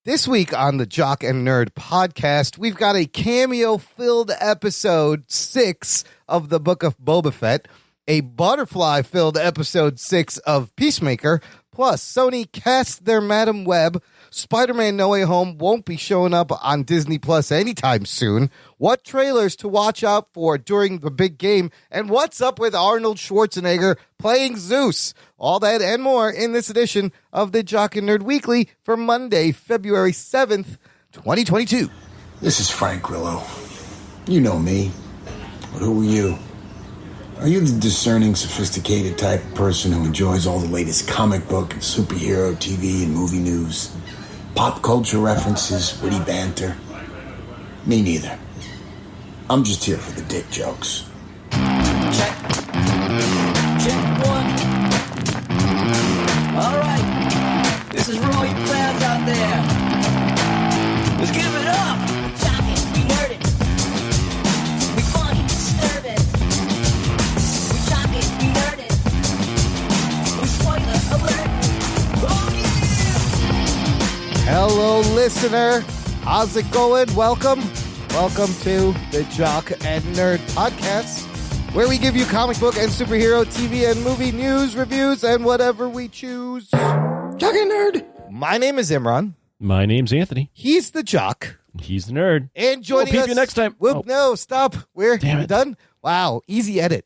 This week on the Jock and Nerd podcast, we've got a cameo-filled episode 6 of the Book of Boba Fett, a butterfly-filled episode 6 of Peacemaker, plus Sony cast their Madam Web, Spider-Man No Way Home won't be showing up on Disney Plus anytime soon, what trailers to watch out for during the big game, and what's up with Arnold Schwarzenegger playing Zeus. All that and more in this edition of the Jock and Nerd Weekly for Monday, February 7th, 2022. This is Frank Grillo. You know me. But who are you? Are you the discerning, sophisticated type of person who enjoys all the latest comic book and superhero TV and movie news? Pop culture references, witty banter? Me neither. I'm just here for the dick jokes. Check. Check one. All right. This is for all you fans out there. Let's give it up. Jock it, we nerd it. We funny, disturb it. We jock it, we nerd it. We spoiler alert. Oh yeah! Hello, listener. How's it going? Welcome to the Jock and Nerd podcast, where we give you comic book and superhero TV and movie news, reviews, and whatever we choose. Jock and Nerd. My name is Imran. My name's Anthony. He's the Jock. He's the nerd. And joining We'll us... peep you next time. Whoop, No, stop. We're Damn it. done? Wow, easy edit.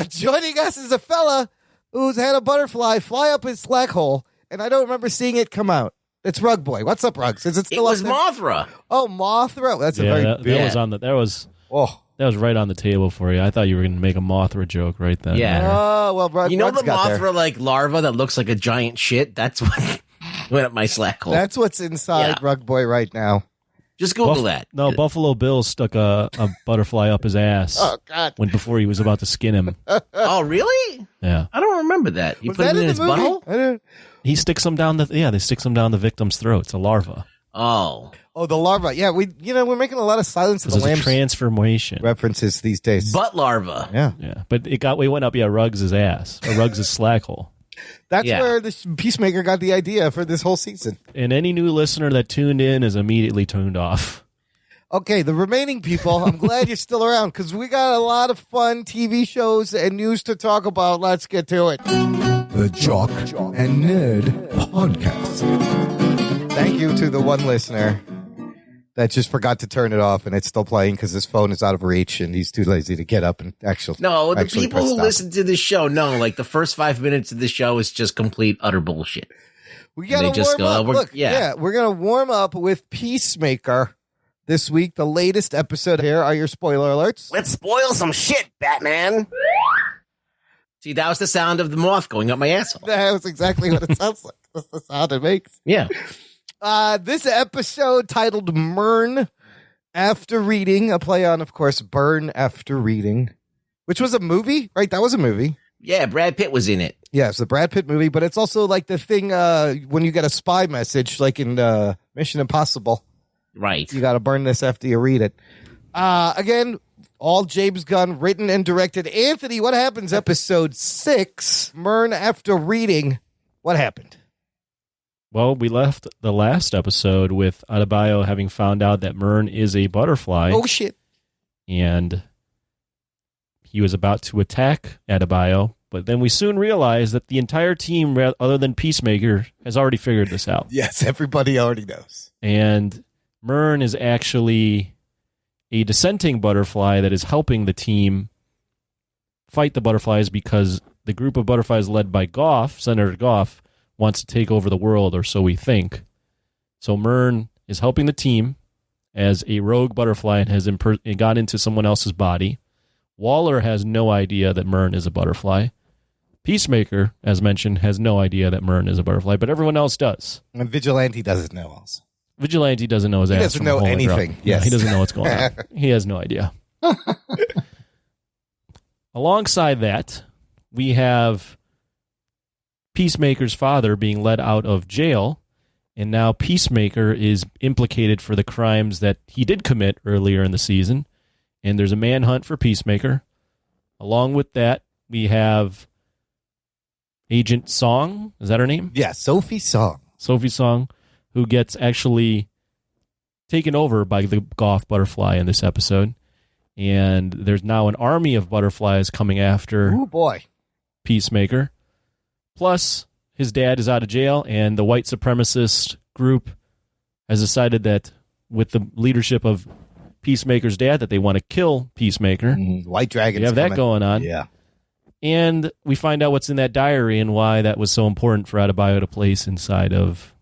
Joining us is a fella who's had a butterfly fly up his slack hole, and I don't remember seeing it come out. It's Rug Boy. What's up, Rugs? Is it It still was up there? Mothra. Oh, Mothra. That's a Yeah, very that big... was on the that was Oh. right on the table for you. I thought you were going to make a Mothra joke right then. Yeah. Oh, well, Rug, You know Rug's the got there. Mothra like larva that looks like a giant shit? That's what went up my slack hole. That's what's inside Yeah. Rug Boy right now. Just Google that. No, Buffalo Bill stuck a butterfly up his ass Oh, God. before he was about to skin him. Oh, really? Yeah. I don't remember that. He Was put that it in the his movie? butthole? I don't... They sticks them down the victim's throat. It's a larva. Oh. Oh, the larva. Yeah, we're making a lot of Silence of This the is a Lambs transformation. references these days. Butt larva. Yeah. Yeah. But we went up, Ruggs' ass. Or Ruggs' slack hole. That's Yeah. where the Peacemaker got the idea for this whole season. And any new listener that tuned in is immediately turned off. Okay, the remaining people, I'm glad you're still around because we got a lot of fun TV shows and news to talk about. Let's get to it. The Jock and Nerd podcast. Thank you to the one listener that just forgot to turn it off and it's still playing because his phone is out of reach and he's too lazy to get up and actually. No, the actually people press who stop. listen to this show know, like, the first 5 minutes of the show is just complete, utter bullshit. We gotta they just warm go, up. we're- Look, yeah. we're gonna warm up with Peacemaker this week. The latest episode. Here are your spoiler alerts. Let's spoil some shit, Batman. See, that was the sound of the moth going up my asshole. That was exactly what it sounds like. That's the sound it makes. Yeah. This episode titled Mern After Reading, a play on, of course, Burn After Reading, which was a movie, right? That was a movie. Yeah, Brad Pitt was in it. Yeah, it's the Brad Pitt movie, but it's also like the thing when you get a spy message, like in Mission Impossible. Right. You got to burn this after you read it. Again, all James Gunn written and directed. Anthony, what happens? Episode 6, Mern After Reading. What happened? Well, we left the last episode with Adebayo having found out that Mern is a butterfly. Oh, shit. And he was about to attack Adebayo, but then we soon realized that the entire team, other than Peacemaker, has already figured this out. Yes, everybody already knows. And Mern is actually a dissenting butterfly that is helping the team fight the butterflies because the group of butterflies led by Goff, Senator Goff, wants to take over the world, or so we think. So Mern is helping the team as a rogue butterfly and has got into someone else's body. Waller has no idea that Mern is a butterfly. Peacemaker, as mentioned, has no idea that Mern is a butterfly, but everyone else does. And Vigilante doesn't know also. Vigilante doesn't know his He ass. doesn't from know a hole in the anything. ground. Yes. Yeah, he doesn't know what's going on. He has no idea. Alongside that, we have Peacemaker's father being let out of jail, and now Peacemaker is implicated for the crimes that he did commit earlier in the season, and there's a manhunt for Peacemaker. Along with that, we have Agent Song. Is that her name? Yeah, Sophie Song. Sophie Song, who gets actually taken over by the Goth butterfly in this episode. And there's now an army of butterflies coming after Oh, boy. Peacemaker. Plus, his dad is out of jail, and the white supremacist group has decided that with the leadership of Peacemaker's dad, that they want to kill Peacemaker. White Dragon. We have that going on. Yeah. And we find out what's in that diary and why that was so important for Adebayo to place inside of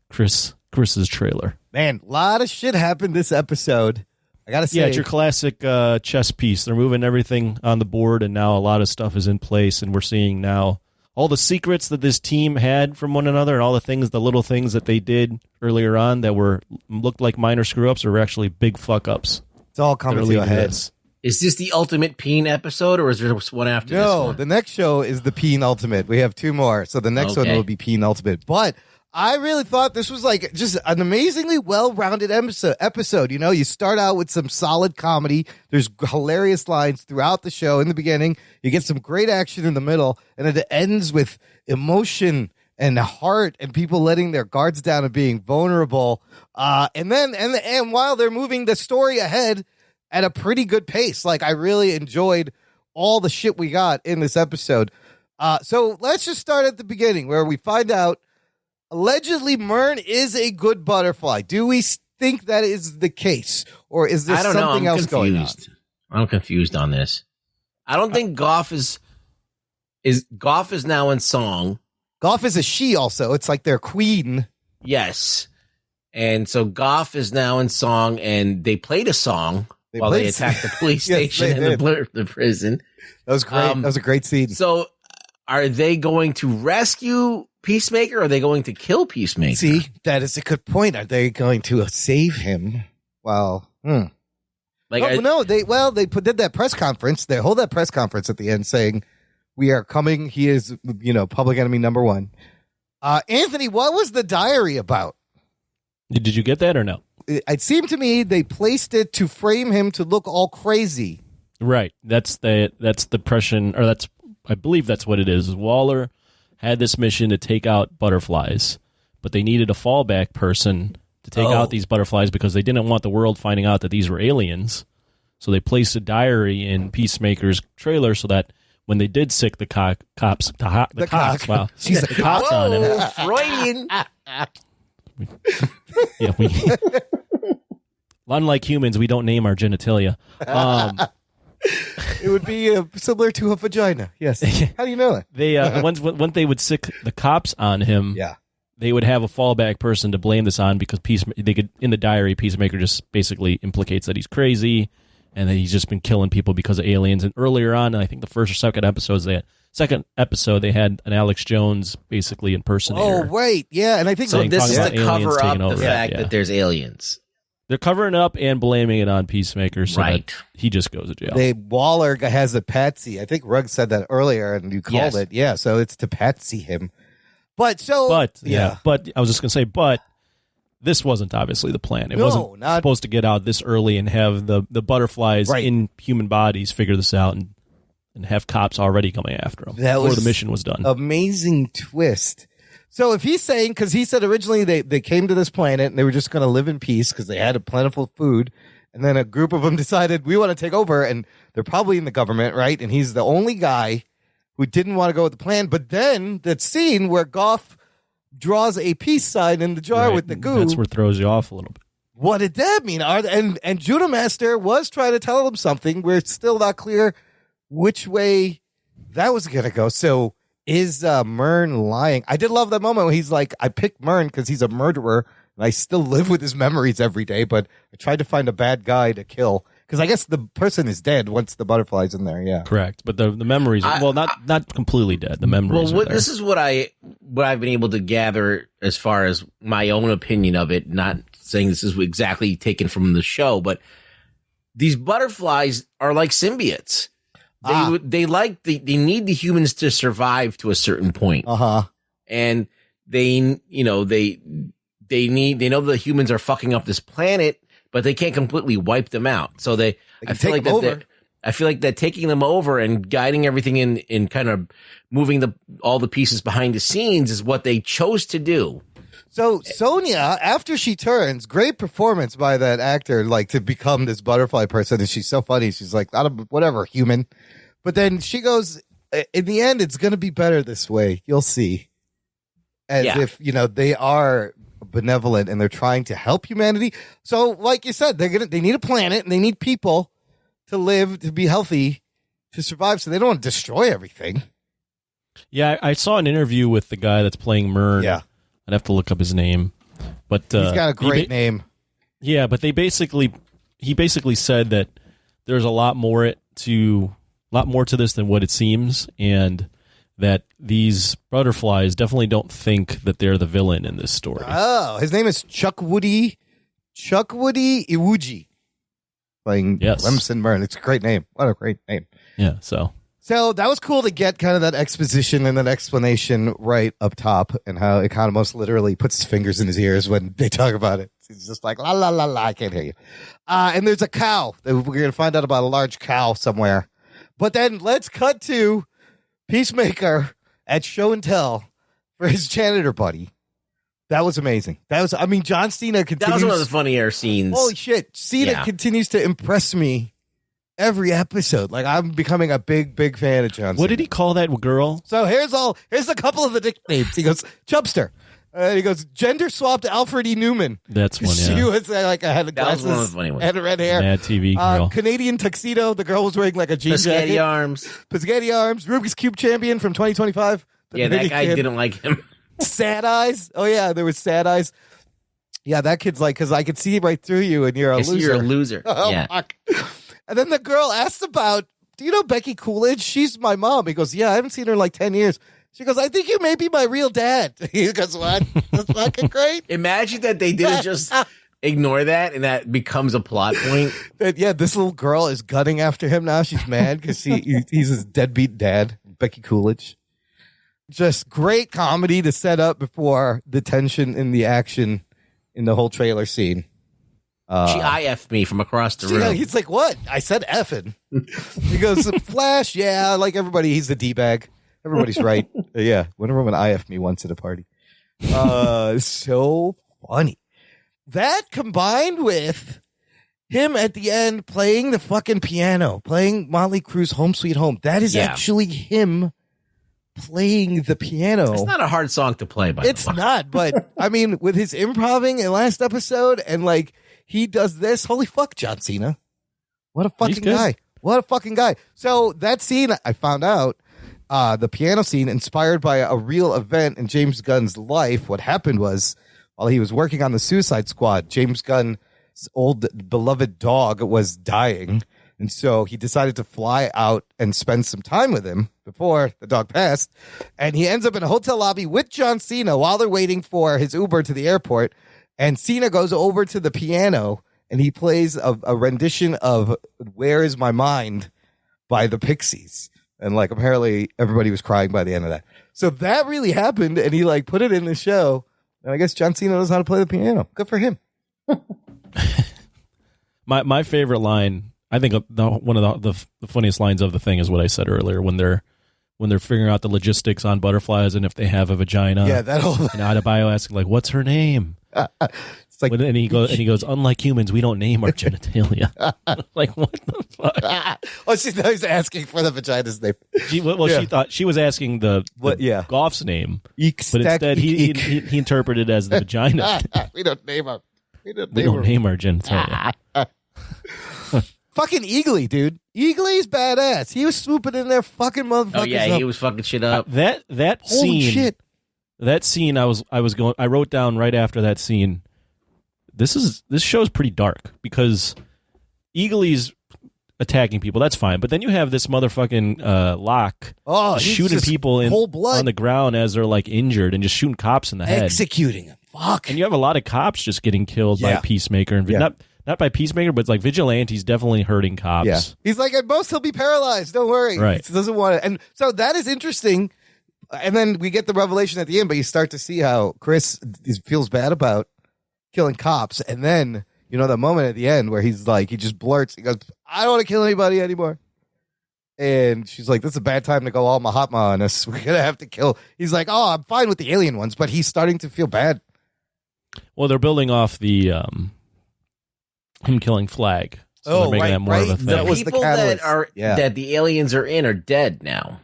Chris's trailer. Man, a lot of shit happened this episode. I got to say. Yeah, it's your classic chess piece. They're moving everything on the board, and now a lot of stuff is in place, and we're seeing now all the secrets that this team had from one another and all the little things that they did earlier on that looked like minor screw-ups or were actually big fuck-ups. It's all coming to a head. Is this the ultimate Peen episode, or is there one after this No, one? the next show is the Peen Ultimate. We have 2 more, so the next one will be Peen Ultimate. But I really thought this was like just an amazingly well-rounded episode. You know, you start out with some solid comedy. There's hilarious lines throughout the show in the beginning. You get some great action in the middle, and it ends with emotion and heart and people letting their guards down and being vulnerable. And while they're moving the story ahead at a pretty good pace, like I really enjoyed all the shit we got in this episode. So let's just start at the beginning where we find out allegedly Myrn is a good butterfly. Do we think that is the case, or is there something else going on? I'm confused on this. I don't think Goff is now in song. Goff is a she also. It's like their queen. Yes. And so Goff is now in song, and they played a song while they attacked the police station and the prison. That was great. That was a great scene. So are they going to rescue Peacemaker, or are they going to kill Peacemaker? See, that is a good point. Are they going to save him? Well, Like, they did that press conference. They hold that press conference at the end saying, "We are coming." He is, public enemy number 1. Anthony, what was the diary about? Did you get that or no? It seemed to me they placed it to frame him to look all crazy. Right. That's the impression, or I believe that's what it is. Waller had this mission to take out butterflies, but they needed a fallback person to take out these butterflies because they didn't want the world finding out that these were aliens. So they placed a diary in Peacemaker's trailer so that when they did sick the cops on him. Freudian. Yeah, unlike humans, we don't name our genitalia. It would be similar to a vagina. Yes. How do you know that? They once they would sick the cops on him, they would have a fallback person to blame this on because in the diary, Peacemaker just basically implicates that he's crazy and that he's just been killing people because of aliens. And earlier on, I think the first or second episode, they had an Alex Jones basically impersonator. Oh, right. Yeah, and I think so. This is to cover up the fact that that there's aliens. They're covering it up and blaming it on Peacemaker so that he just goes to jail. Waller has a patsy. I think Rugg said that earlier, and you called it. Yeah, so it's to patsy him. But I was just going to say, but this wasn't obviously the plan. It wasn't supposed to get out this early and have the butterflies in human bodies figure this out and have cops already coming after them before the mission was done. Amazing twist. So if he's saying, because he said originally they came to this planet and they were just going to live in peace because they had a plentiful food, and then a group of them decided we want to take over, and they're probably in the government, right? And he's the only guy who didn't want to go with the plan. But then that scene where Goff draws a peace sign in the jar with the goo. That's where it throws you off a little bit. What did that mean? And Judah Master was trying to tell him something. We're still not clear which way that was going to go. So is Myrn lying? I did love that moment when he's like, I picked Myrn because he's a murderer, and I still live with his memories every day, but I tried to find a bad guy to kill. Because I guess the person is dead once the butterfly's in there, yeah. Correct. But the memories, not completely dead. The memories are there. This is what I've been able to gather as far as my own opinion of it, not saying this is exactly taken from the show, but these butterflies are like symbiotes. They need the humans to survive to a certain point. And they know the humans are fucking up this planet, but they can't completely wipe them out. So I feel like that taking them over and guiding everything in kind of moving all the pieces behind the scenes is what they chose to do. So Sonya, after she turns, great performance by that actor, like to become this butterfly person. And she's so funny. She's like, whatever, human. But then she goes, in the end, it's going to be better this way. You'll see. As if, they are benevolent and they're trying to help humanity. So like you said, they need a planet and they need people to live, to be healthy, to survive. So they don't want to destroy everything. Yeah, I saw an interview with the guy that's playing Myrn. Yeah. I'd have to look up his name. But he's got a great name. Yeah, but he basically said that there's a lot more to this than what it seems, and that these butterflies definitely don't think that they're the villain in this story. Oh, his name is Chukwudi Iwuji, playing Clemson Myrn. It's a great name. What a great name. Yeah, so that was cool to get kind of that exposition and that explanation right up top, and how it kind of most literally puts his fingers in his ears when they talk about it. He's just like, la, la, la, la, I can't hear you. And there's a cow. We're going to find out about a large cow somewhere. But then let's cut to Peacemaker at Show and Tell for his janitor buddy. That was amazing. John Cena continues. That was one of the funnier scenes. Holy shit. Cena continues to impress me every episode. Like, I'm becoming a big, big fan of John Cena. What did he call that girl? So here's a couple of the nicknames. He goes, Chubster. He goes, gender swapped Alfred E. Newman. That's one, yeah. She was like, I had the glasses, that was one of the funny ones. Had red hair. Mad TV girl. Canadian tuxedo. The girl was wearing like a jean jacket. Pisghetti arms. Rubik's Cube champion from 2025. Yeah, that guy didn't like him. Sad eyes. Oh, yeah, there was sad eyes. Yeah, that kid's like, because I could see right through you and you're a loser. You're a loser. Oh, yeah. Fuck. And then the girl asked about, do you know Becky Coolidge? She's my mom. He goes, yeah, I haven't seen her in like 10 years. She goes, I think you may be my real dad. He goes, what? That's fucking great. Imagine that they didn't just ignore that and that becomes a plot point. Yeah, this little girl is gunning after him now. She's mad because he's his deadbeat dad, Becky Coolidge. Just great comedy to set up before the tension in the action in the whole trailer scene. She IF'd me from across the room. Yeah, he's like, what? I said effing. He goes, Flash, yeah, like everybody, he's the D-bag. Everybody's right. Yeah, Wonder Woman IF'd me once at a party. So funny. That combined with him at the end playing the fucking piano, playing Motley Crue's Home Sweet Home. That is actually him playing the piano. It's not a hard song to play, by the way. It's not, but I mean, with his improving in last episode and like he does this, holy fuck, John Cena. What a fucking guy. What a fucking guy. So that scene, I found out, the piano scene inspired by a real event in James Gunn's life. What happened was while he was working on the Suicide Squad, James Gunn's old beloved dog was dying. And so he decided to fly out and spend some time with him before the dog passed. And he ends up in a hotel lobby with John Cena while they're waiting for his Uber to the airport. And Cena goes over to the piano and he plays a rendition of Where Is My Mind by the Pixies. And like apparently everybody was crying by the end of that. So that really happened. And he like put it in the show. And I guess John Cena knows how to play the piano. Good for him. My favorite line, I think one of the funniest lines of the thing is what I said earlier when they're figuring out the logistics on butterflies and if they have a vagina. Yeah, that whole. And Adebayo asking like, "What's her name?" It's like, and he goes, "Unlike humans, we don't name our genitalia." Like, what the fuck? Oh, he's asking for the vagina's name. She thought she was asking the Goff's name, but instead he interpreted it as the vagina. We don't name her. We don't name our genitalia. Fucking Eagly, dude. Eagly's badass. He was swooping in there, fucking motherfuckers. Oh yeah, up. he was fucking shit up. That Holy scene. shit. That scene, I wrote down right after that scene. This show's pretty dark because Eagly's attacking people. That's fine, but then you have this motherfucking Locke shooting people on the ground as they're like injured and just shooting cops in the head, executing them. Fuck. And you have a lot of cops just getting killed by Peacemaker and not by Peacemaker, but it's like vigilantes definitely hurting cops. Yeah. He's like, at most he'll be paralyzed. Don't worry. Right. He doesn't want it. And so that is interesting. And then we get the revelation at the end, but you start to see how Chris feels bad about killing cops. And then, you know, the moment at the end where he's like, he just blurts, he goes, I don't want to kill anybody anymore. And she's like, this is a bad time to go all Mahatma on us. We're going to have to kill. He's like, oh, I'm fine with the alien ones, but he's starting to feel bad Well, they're building off the him killing Flag. So they're making that more of a thing. That was the people catalyst. that the aliens are in are dead now.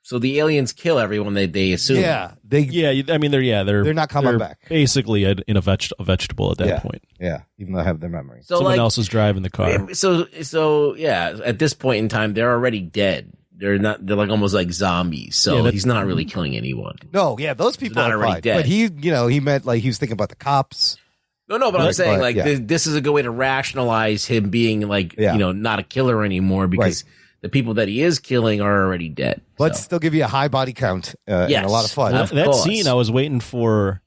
So the aliens kill everyone they assume. Yeah, I mean, they're not coming back. Basically, in a vegetable at that point. Yeah, even though I have their memory. So Someone else is driving the car. So yeah, at this point in time, they're already dead. They're like almost like zombies. So he's not really killing anyone. No, yeah, those people not are already fine. dead. But he meant like he was thinking about the cops. No, but I'm saying like yeah. this is a good way to rationalize him being like not a killer anymore because the people that he is killing are already dead. But still give you a high body count and a lot of fun. That scene, I was waiting for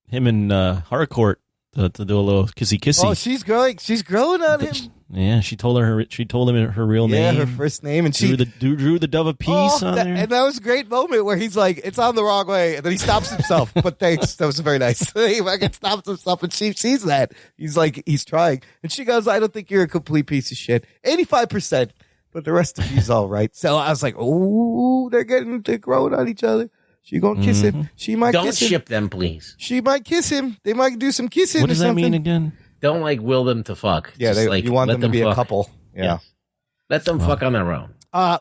him and Harcourt to do a little kissy. Oh, she's growing on him. Yeah, she told him her real name. Yeah, her first name, and she drew the dove of peace on there. And that was a great moment where he's like, "It's on the wrong way," and then he stops himself. But thanks, that was very nice. He fucking stops himself, and she sees that he's like he's trying, and she goes, "I don't think you're a complete piece of shit." 85%, but the rest of you's all right. So I was like, "Oh, they're growing on each other." She gonna kiss him. She might Don't kiss him. ship them, please. She might kiss him. They might do some kissing. What does or that something. mean again? Don't like will them to fuck. Yeah, Just, you want let them to be fuck. a couple. Yeah. Yes. Let them fuck on their own.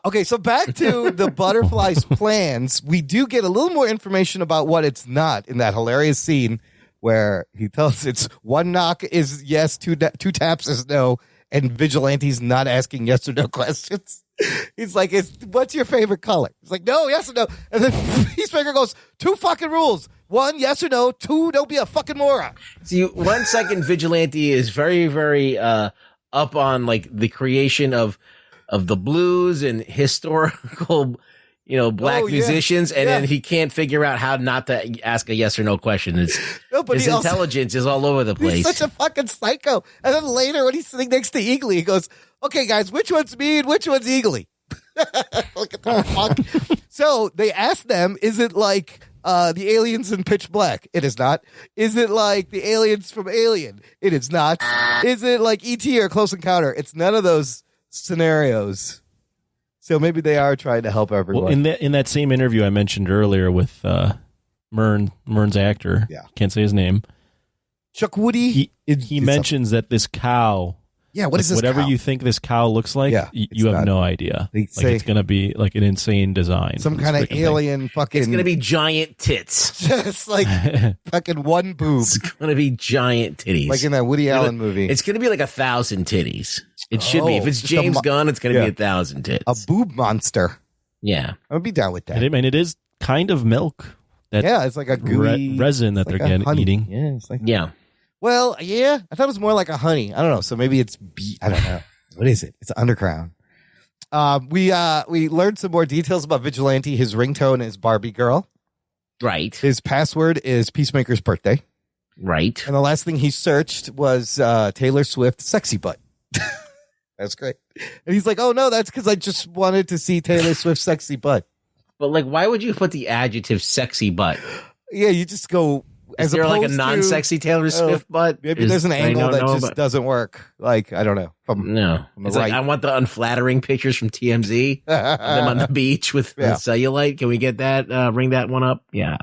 Okay, so back to the butterfly's plans. We do get a little more information about what it's not in that hilarious scene where he tells it's one knock is yes, two taps is no, and Vigilante's not asking yes or no questions. He's like, what's your favorite color? He's like, no, yes or no. And then Peacemaker goes, 2 fucking rules. 1, yes or no. 2, don't be a fucking moron. See, 1 second Vigilante is very, very up on like the creation of the blues and historical, black musicians, and then he can't figure out how not to ask a yes or no question. His intelligence is all over the place. He's such a fucking psycho. And then later when he's sitting next to Eagly, he goes, okay, guys, which one's me and which one's Eagly? Look at the fuck. So they asked them, is it like the aliens in Pitch Black? It is not. Is it like the aliens from Alien? It is not. Is it like E.T. or Close Encounter? It's none of those scenarios. So maybe they are trying to help everyone. Well, in that same interview I mentioned earlier with Murn's actor, can't say his name, Chuck Woody, he mentions that this cow. Yeah, what is this whatever cow? you think this cow looks like, you have no idea. It's going to be like an insane design. Some kind of alien fucking... It's going to be giant tits. Just like fucking one boob. It's going to be giant titties. Like in that Woody Allen movie. It's going to be like 1,000 titties. It should be. If it's James Gunn, it's going to be 1,000 tits. A boob monster. Yeah. I would be down with that. It is kind of milk. It's like a gooey... resin that they're eating. Yeah, it's like... Yeah. Well, yeah, I thought it was more like a honey. I don't know. So maybe it's I don't know. What is it? It's underground. We learned some more details about Vigilante. His ringtone is Barbie Girl. Right. His password is Peacemaker's birthday. Right. And the last thing he searched was Taylor Swift sexy butt. That's great. And he's like, oh no, that's because I just wanted to see Taylor Swift's sexy butt. But like, why would you put the adjective sexy butt? Yeah, you just go... Is there like a non-sexy Taylor Swift butt? Maybe there's an angle that just doesn't work. Like, I don't know. It's like, I want the unflattering pictures from TMZ. Them on the beach with cellulite. Can we get that? Bring that one up? Yeah.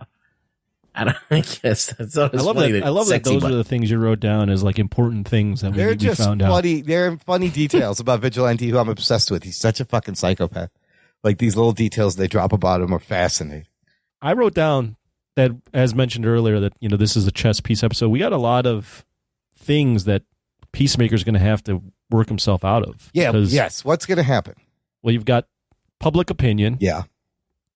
I guess that's always funny. I love that those are the things you wrote down as like important things that we found out. They're funny details about Vigilante, who I'm obsessed with. He's such a fucking psychopath. Like these little details they drop about him are fascinating. I wrote down that, as mentioned earlier, that this is a chess piece episode. We got a lot of things that Peacemaker's going to have to work himself out of. Yeah. Yes. What's going to happen? Well, you've got public opinion. Yeah.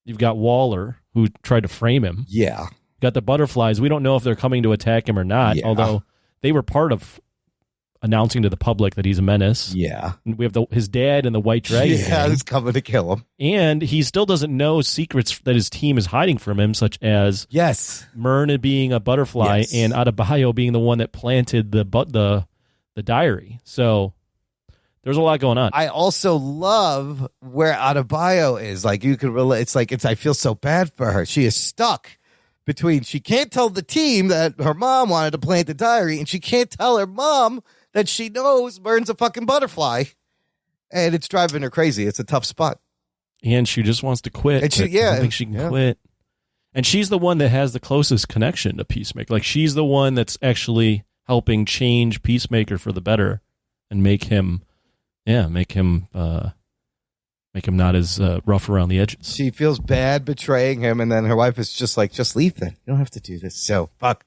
You've got Waller, who tried to frame him. Yeah. You've got the butterflies. We don't know if they're coming to attack him or not, although they were part of announcing to the public that he's a menace. Yeah. And we have his dad and the White Dragon. Yeah, who's coming to kill him. And he still doesn't know secrets that his team is hiding from him, such as Myrna being a butterfly and Adebayo being the one that planted the diary. So there's a lot going on. I also love where Adebayo is. Like you can relate. I feel so bad for her. She is stuck between, she can't tell the team that her mom wanted to plant the diary, and she can't tell her mom that she knows Myrna's a fucking butterfly, and it's driving her crazy. It's a tough spot. And she just wants to quit. And I don't think she can quit. And she's the one that has the closest connection to Peacemaker. Like, she's the one that's actually helping change Peacemaker for the better and make him not as rough around the edges. She feels bad betraying him, and then her wife is just like, just leave then. You don't have to do this. So, fuck.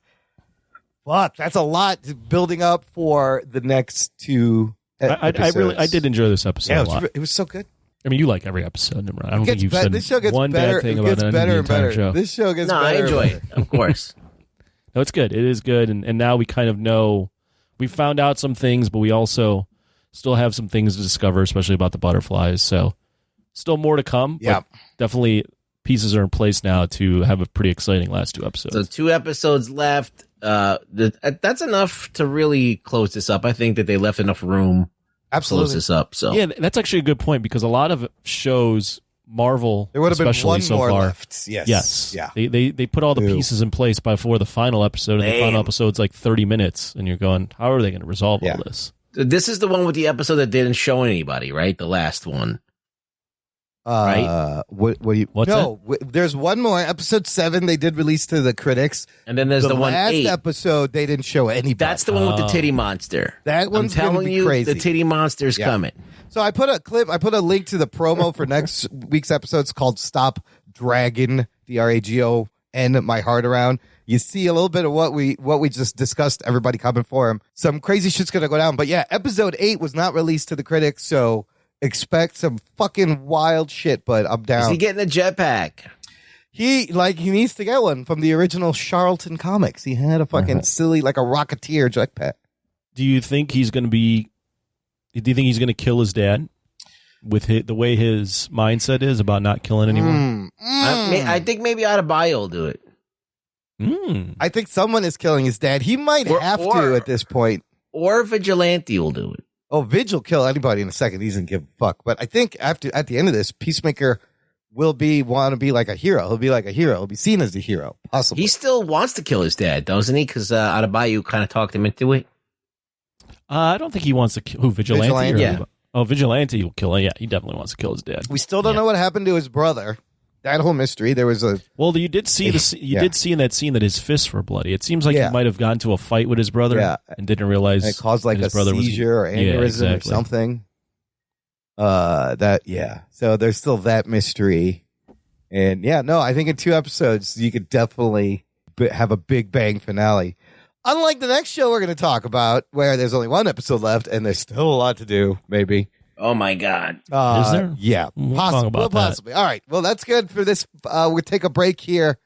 That's a lot building up for the next two episodes. I did enjoy this episode a lot. It was so good. I mean, you like every episode. I don't think you've said this show gets one better, bad thing it about gets it better the and entire better. show. This show gets better. I enjoy and it, of course. No, it's good. It is good. And now we kind of know, we found out some things, but we also still have some things to discover, especially about the butterflies. So still more to come. Yeah. But definitely pieces are in place now to have a pretty exciting last 2 episodes. So 2 episodes left. That's enough to really close this up. I think that they left enough room to close this up. So yeah, that's actually a good point, because a lot of shows, Marvel, There would have been especially one so more far, left. Yes. Yeah. They put all the Ew. pieces in place before the final episode, and the final episode's like 30 minutes, and you're going, how are they going to resolve all this? this is the one with the episode that didn't show anybody, right? The last one. Right? There's one more. Episode 7 they did release to the critics. And then there's the one last 8. episode they didn't show anybody. That's the one with the titty monster. That one's I'm telling gonna be you, crazy. the titty monster's coming. So I put a link to the promo for next week's episode. It's called Stop Dragon, Dragon, My Heart Around. You see a little bit of what we just discussed, everybody coming for him. Some crazy shit's going to go down. But yeah, episode 8 was not released to the critics, so expect some fucking wild shit, but I'm down. Is he getting a jetpack? He needs to get one from the original Charlton comics. He had a fucking silly, like a Rocketeer jetpack. Do you think he's going to kill his dad with the way his mindset is about not killing anyone? I think maybe Adebayo will do it. I think someone is killing his dad. He might have to at this point. Or Vigilante will do it. Oh, Vigil kill anybody in a second. He doesn't give a fuck. But I think at the end of this, Peacemaker want to be like a hero. He'll be like a hero. He'll be seen as a hero, possibly. He still wants to kill his dad, doesn't he? Because Adebayo kind of talked him into it. I don't think he wants to kill Vigilante. Yeah. Oh, Vigilante will kill him. Yeah, he definitely wants to kill his dad. We still don't know what happened to his brother. That whole mystery. There was you did see did see in that scene that his fists were bloody. It seems like he might have gone to a fight with his brother and didn't realize it caused like a seizure or aneurysm or something. So there's still that mystery. And I think in 2 episodes you could definitely have a big bang finale. Unlike the next show we're going to talk about, where there's only 1 episode left and there's still a lot to do, maybe. Oh, my God. Is there? Yeah. Possibly. All right. Well, that's good for this. We'll take a break here.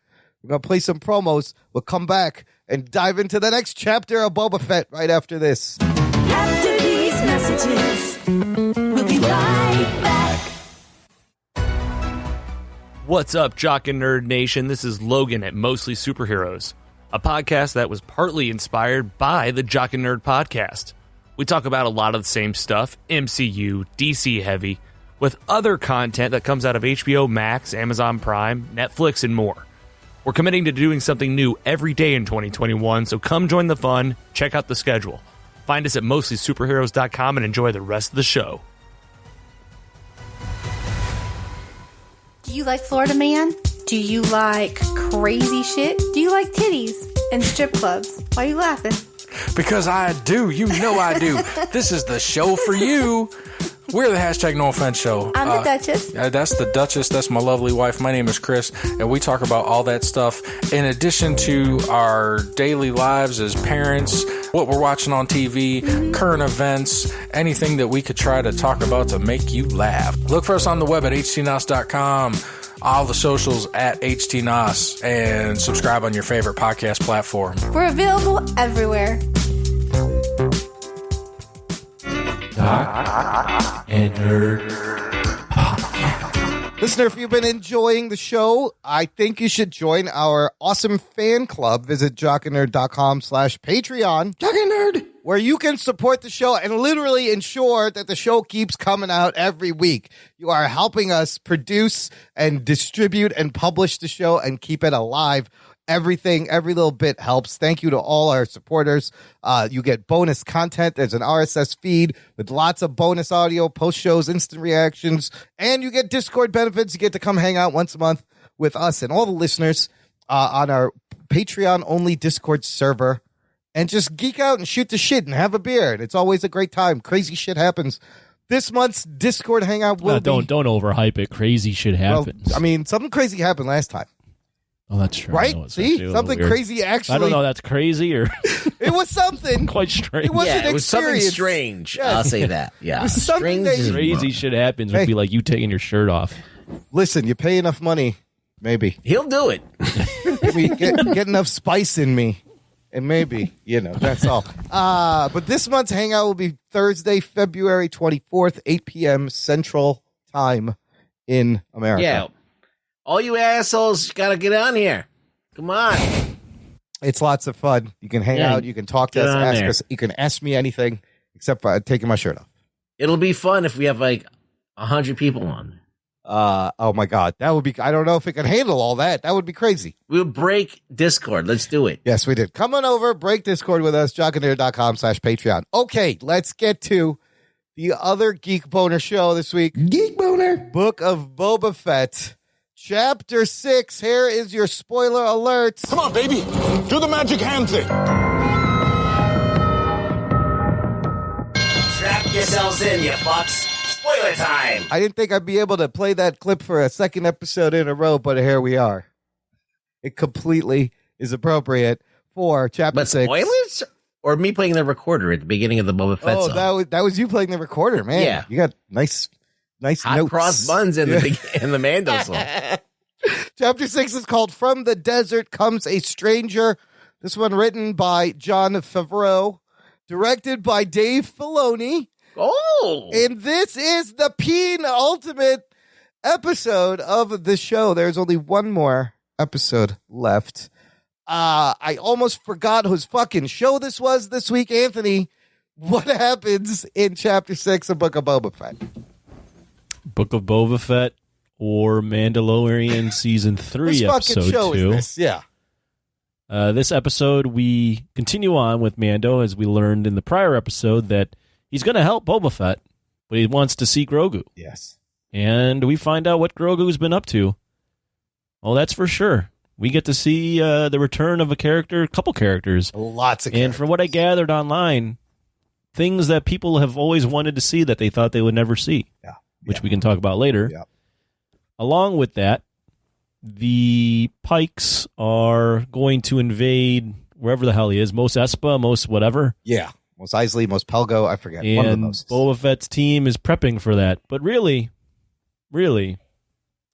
We're going to play some promos. We'll come back and dive into the next chapter of Boba Fett right after this. After these messages, we'll be right back. What's up, Jock and Nerd Nation? This is Logan at Mostly Superheroes, a podcast that was partly inspired by the Jock and Nerd podcast. We talk about a lot of the same stuff, MCU, DC heavy, with other content that comes out of HBO Max, Amazon Prime, Netflix, and more. We're committing to doing something new every day in 2021, so come join the fun, check out the schedule. Find us at mostlysuperheroes.com and enjoy the rest of the show. Do you like Florida Man? Do you like crazy shit? Do you like titties and strip clubs? Why are you laughing? Because I do. You know I do. This is the show for you. We're the hashtag No Offense Show. I'm the Duchess. That's the Duchess. That's my lovely wife. My name is Chris, and we talk about all that stuff in addition to our daily lives as parents, what we're watching on TV, current events, anything that we could try to talk about to make you laugh. Look for us on the web at htnos.com. All the socials at HTNOS, and subscribe on your favorite podcast platform. We're available everywhere. And Nerd. Listener, if you've been enjoying the show, I think you should join our awesome fan club. Visit jockandnerd.com/Patreon. Jockandnerd! Where you can support the show and literally ensure that the show keeps coming out every week. You are helping us produce and distribute and publish the show and keep it alive. Everything, every little bit helps. Thank you to all our supporters. You get bonus content. There's an RSS feed with lots of bonus audio, post shows, instant reactions, and you get Discord benefits. You get to come hang out once a month with us and all the listeners. on our Patreon-only Discord server and just geek out and shoot the shit and have a beer. And it's always a great time. Crazy shit happens. This month's Discord hangout will don't overhype it. Crazy shit happens. Well, I mean, something crazy happened last time. Oh, that's true. Right? I know, it's See? actually a little Something weird. crazy actually. I don't know. That's crazy or It was something. quite strange. It was an it was something experience. strange. Yes. I'll say that. Yeah. It was something Strange that is- Crazy shit happens would Hey. be like you taking your shirt off. Listen, you pay enough money, maybe. He'll do it. Get enough spice in me. And maybe, that's all. But this month's hangout will be Thursday, February 24th, 8 p.m. Central Time in America. Yeah. All you assholes got to get on here. Come on. It's lots of fun. You can hang Yeah, out. You can talk to get us, on ask there. us. You can ask me anything except for taking my shirt off. It'll be fun if we have like 100 people on. Oh my God. That would be, I don't know if it can handle all that. That would be crazy. We'll break Discord. Let's do it. Yes, we did. Come on over, break Discord with us, jockandnerd.com/Patreon. Okay, let's get to the other Geek Boner show this week. Geek Boner. Book of Boba Fett, Chapter 6. Here is your spoiler alert. Come on, baby. Do the magic hand thing. Strap yourselves in, you fucks. Spoiler time. I didn't think I'd be able to play that clip for a second episode in a row, but here we are. It completely is appropriate for Chapter But 6. spoilers? Or me playing the recorder at the beginning of the Boba Fett Oh, song? that was you playing the recorder, man. Yeah. You got nice Hot notes. cross buns in the Mando song. Chapter 6 is called From the Desert Comes a Stranger. This one written by Jon Favreau, directed by Dave Filoni. Oh. And this is the penultimate episode of the show. There's only one more episode left. I almost forgot whose fucking show this was this week. Anthony, what happens in Chapter 6 of Book of Boba Fett? Book of Boba Fett or Mandalorian Season 3, Whose Episode fucking show 2. is this? Yeah. This episode, we continue on with Mando, as we learned in the prior episode that he's going to help Boba Fett, but he wants to see Grogu. Yes. And we find out what Grogu's been up to. Oh, that's for sure. We get to see the return of a couple characters. Lots of And characters. from what I gathered online, things that people have always wanted to see that they thought they would never see, which we can talk about later. Yeah. Along with that, the Pikes are going to invade wherever the hell he is, Mos Espa, Mos whatever. Yeah. Mos Eisley, Mos Pelgo, I forget. One of the And Moses. Boba Fett's team is prepping for that. But really,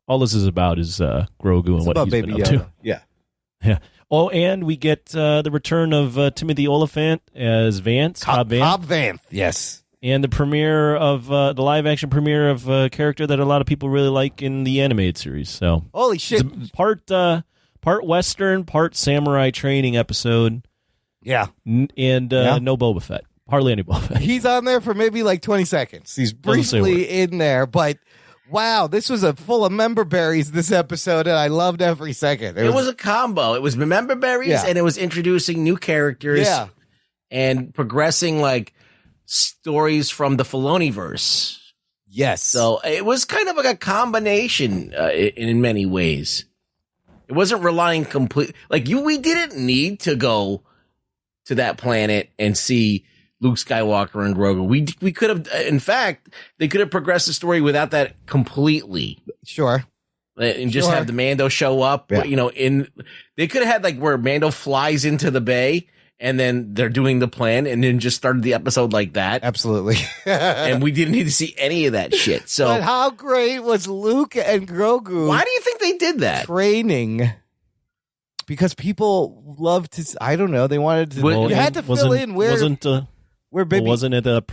all this is about is Grogu and It's what about he's Baby been up Yoda. to. Yeah. Yeah. Oh, and we get the return of Timothy Oliphant as Vance, Cad Bane. Cobb Vanth. Yes. And the premiere of the live-action premiere of a character that a lot of people really like in the animated series. So Holy shit. it's a part Western, part samurai training episode, Yeah. and no Boba Fett. Hardly any Boba Fett. He's on there for maybe like 20 seconds. He's Doesn't say briefly in there, but wow, this was a full of member berries this episode, and I loved every second. It was a combo. It was member berries, Yeah. and it was introducing new characters Yeah. and progressing like stories from the Filoniverse. Yes. So it was kind of like a combination in many ways. It wasn't relying completely we didn't need to go to that planet and see Luke Skywalker and Grogu. We could have, in fact, they could have progressed the story without that completely. Sure. And just Sure. have the Mando show up, Yeah. they could have had where Mando flies into the bay and then they're doing the plan and then just started the episode like that. Absolutely. And we didn't need to see any of that shit. So But how great was Luke and Grogu why do you think they did that? training? Because people love to, I don't know, they wanted to, Well, you had to fill in where baby, wasn't it a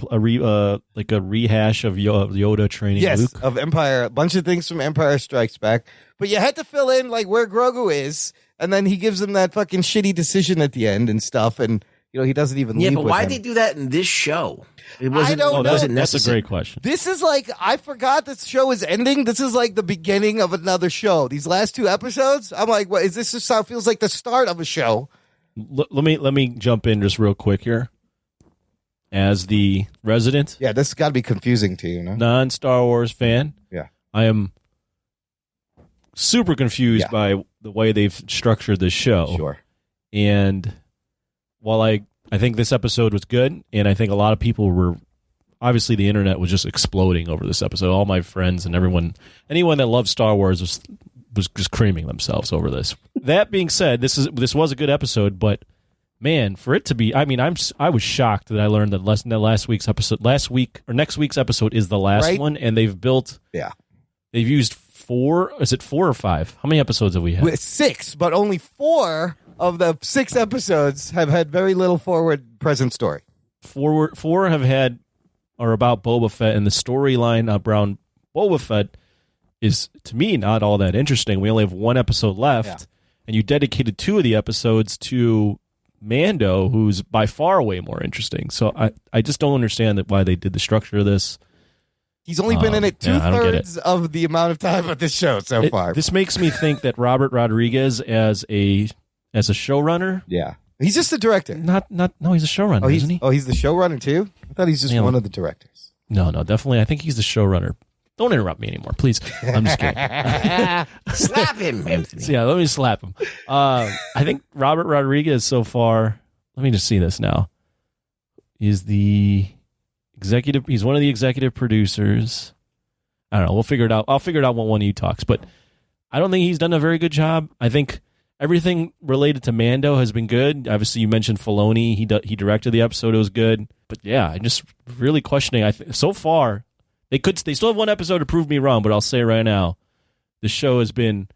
rehash of Yoda training yes, Luke? of Empire, a bunch of things from Empire Strikes Back. But you had to fill in where Grogu is, and then he gives him that fucking shitty decision at the end and stuff, and he doesn't even Yeah, leave but with why him. they do that in this show? It I don't know. wasn't That's a necessary. great question. This is I forgot this show is ending. This is the beginning of another show. These last two episodes, I'm like, what is this? Just feels like the start of a show. Let me jump in just real quick here. As the resident Yeah, this has got to be confusing to you, no? non-Star Wars fan, Yeah. I am super confused Yeah. by the way they've structured this show. Sure. And while I think this episode was good, and I think a lot of people were, obviously the internet was just exploding over this episode. All my friends and anyone that loves Star Wars was just creaming themselves over this. That being said, this was a good episode, but man, for it to be, I mean, I was shocked that I learned that next week's episode is the last one, and they've used 4. Is it 4 or 5? How many episodes have we had? 6, but only 4 of the 6 episodes have had very little forward present story. 4 are about Boba Fett, and the storyline around Boba Fett is, to me, not all that interesting. We only have 1 episode left, and you dedicated 2 of the episodes to Mando, who's by far way more interesting. So I just don't understand why they did the structure of this. He's only been in it 2/3 of the amount of time of this show so far. This makes me think that Robert Rodriguez as a showrunner. Yeah, he's just the director. No, he's a showrunner, isn't he? Oh, he's the showrunner too? I thought he's just one of the directors. No, definitely. I think he's the showrunner. Don't interrupt me anymore, please. I'm just kidding. Slap him, Anthony. So, yeah, let me slap him. I think Robert Rodriguez so far, let me just see this now, is the executive. He's one of the executive producers. I don't know. We'll figure it out. I'll figure it out when one of you talks. But I don't think he's done a very good job. I think everything related to Mando has been good. Obviously, you mentioned Filoni. He directed the episode. It was good. But yeah, I'm just really questioning. So far, they still have 1 episode to prove me wrong. But I'll say right now, the show has been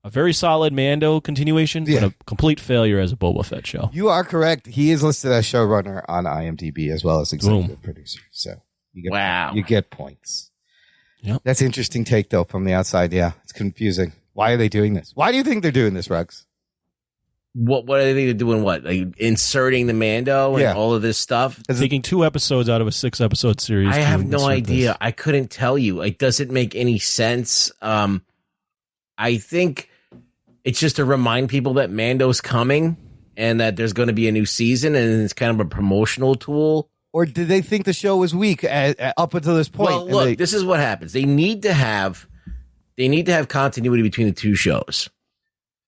a very solid Mando continuation, but a complete failure as a Boba Fett show. You are correct. He is listed as showrunner on IMDb as well as executive producer. So you get points. Yep. That's an interesting take, though, from the outside. Yeah, it's confusing. Why are they doing this? Why do you think they're doing this, Ruggs? What are they doing? What, like inserting the Mando and all of this stuff? Taking 2 episodes out of a 6-episode series. I have no idea. I couldn't tell you. It doesn't make any sense. I think it's just to remind people that Mando's coming and that there's going to be a new season, and it's kind of a promotional tool. Or did they think the show was weak up until this point? Well, look, this is what happens. They need to have continuity between the 2 shows,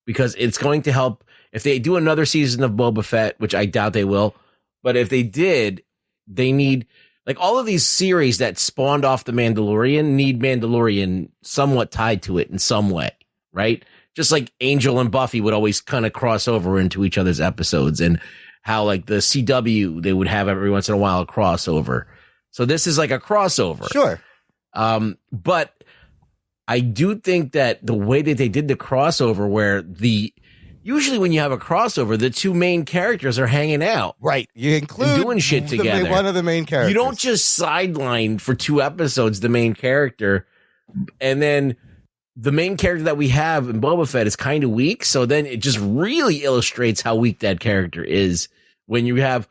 because it's going to help if they do another season of Boba Fett, which I doubt they will. But if they did, they need, like, all of these series that spawned off the Mandalorian need Mandalorian somewhat tied to it in some way, right? Just like Angel and Buffy would always kind of cross over into each other's episodes, and how, like, the CW, they would have every once in a while a crossover. So this is like a crossover. Sure. But I do think that the way that they did the crossover, where usually when you have a crossover, the 2 main characters are hanging out. Right. You include doing shit together. One of the main characters. You don't just sideline for 2 episodes the main character, and then the main character that we have in Boba Fett is kind of weak. So then it just really illustrates how weak that character is when you have,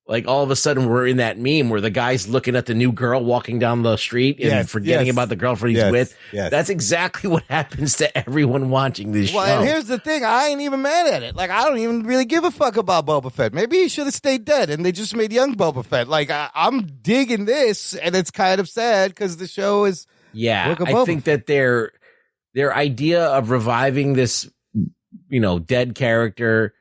like, all of a sudden we're in that meme where the guy's looking at the new girl walking down the street and forgetting about the girlfriend he's with. Yes. That's exactly what happens to everyone watching this show. Well, and here's the thing. I ain't even mad at it. Like, I don't even really give a fuck about Boba Fett. Maybe he should have stayed dead and they just made young Boba Fett. Like, I'm digging this, and it's kind of sad because the show is I think that their idea of reviving this, dead character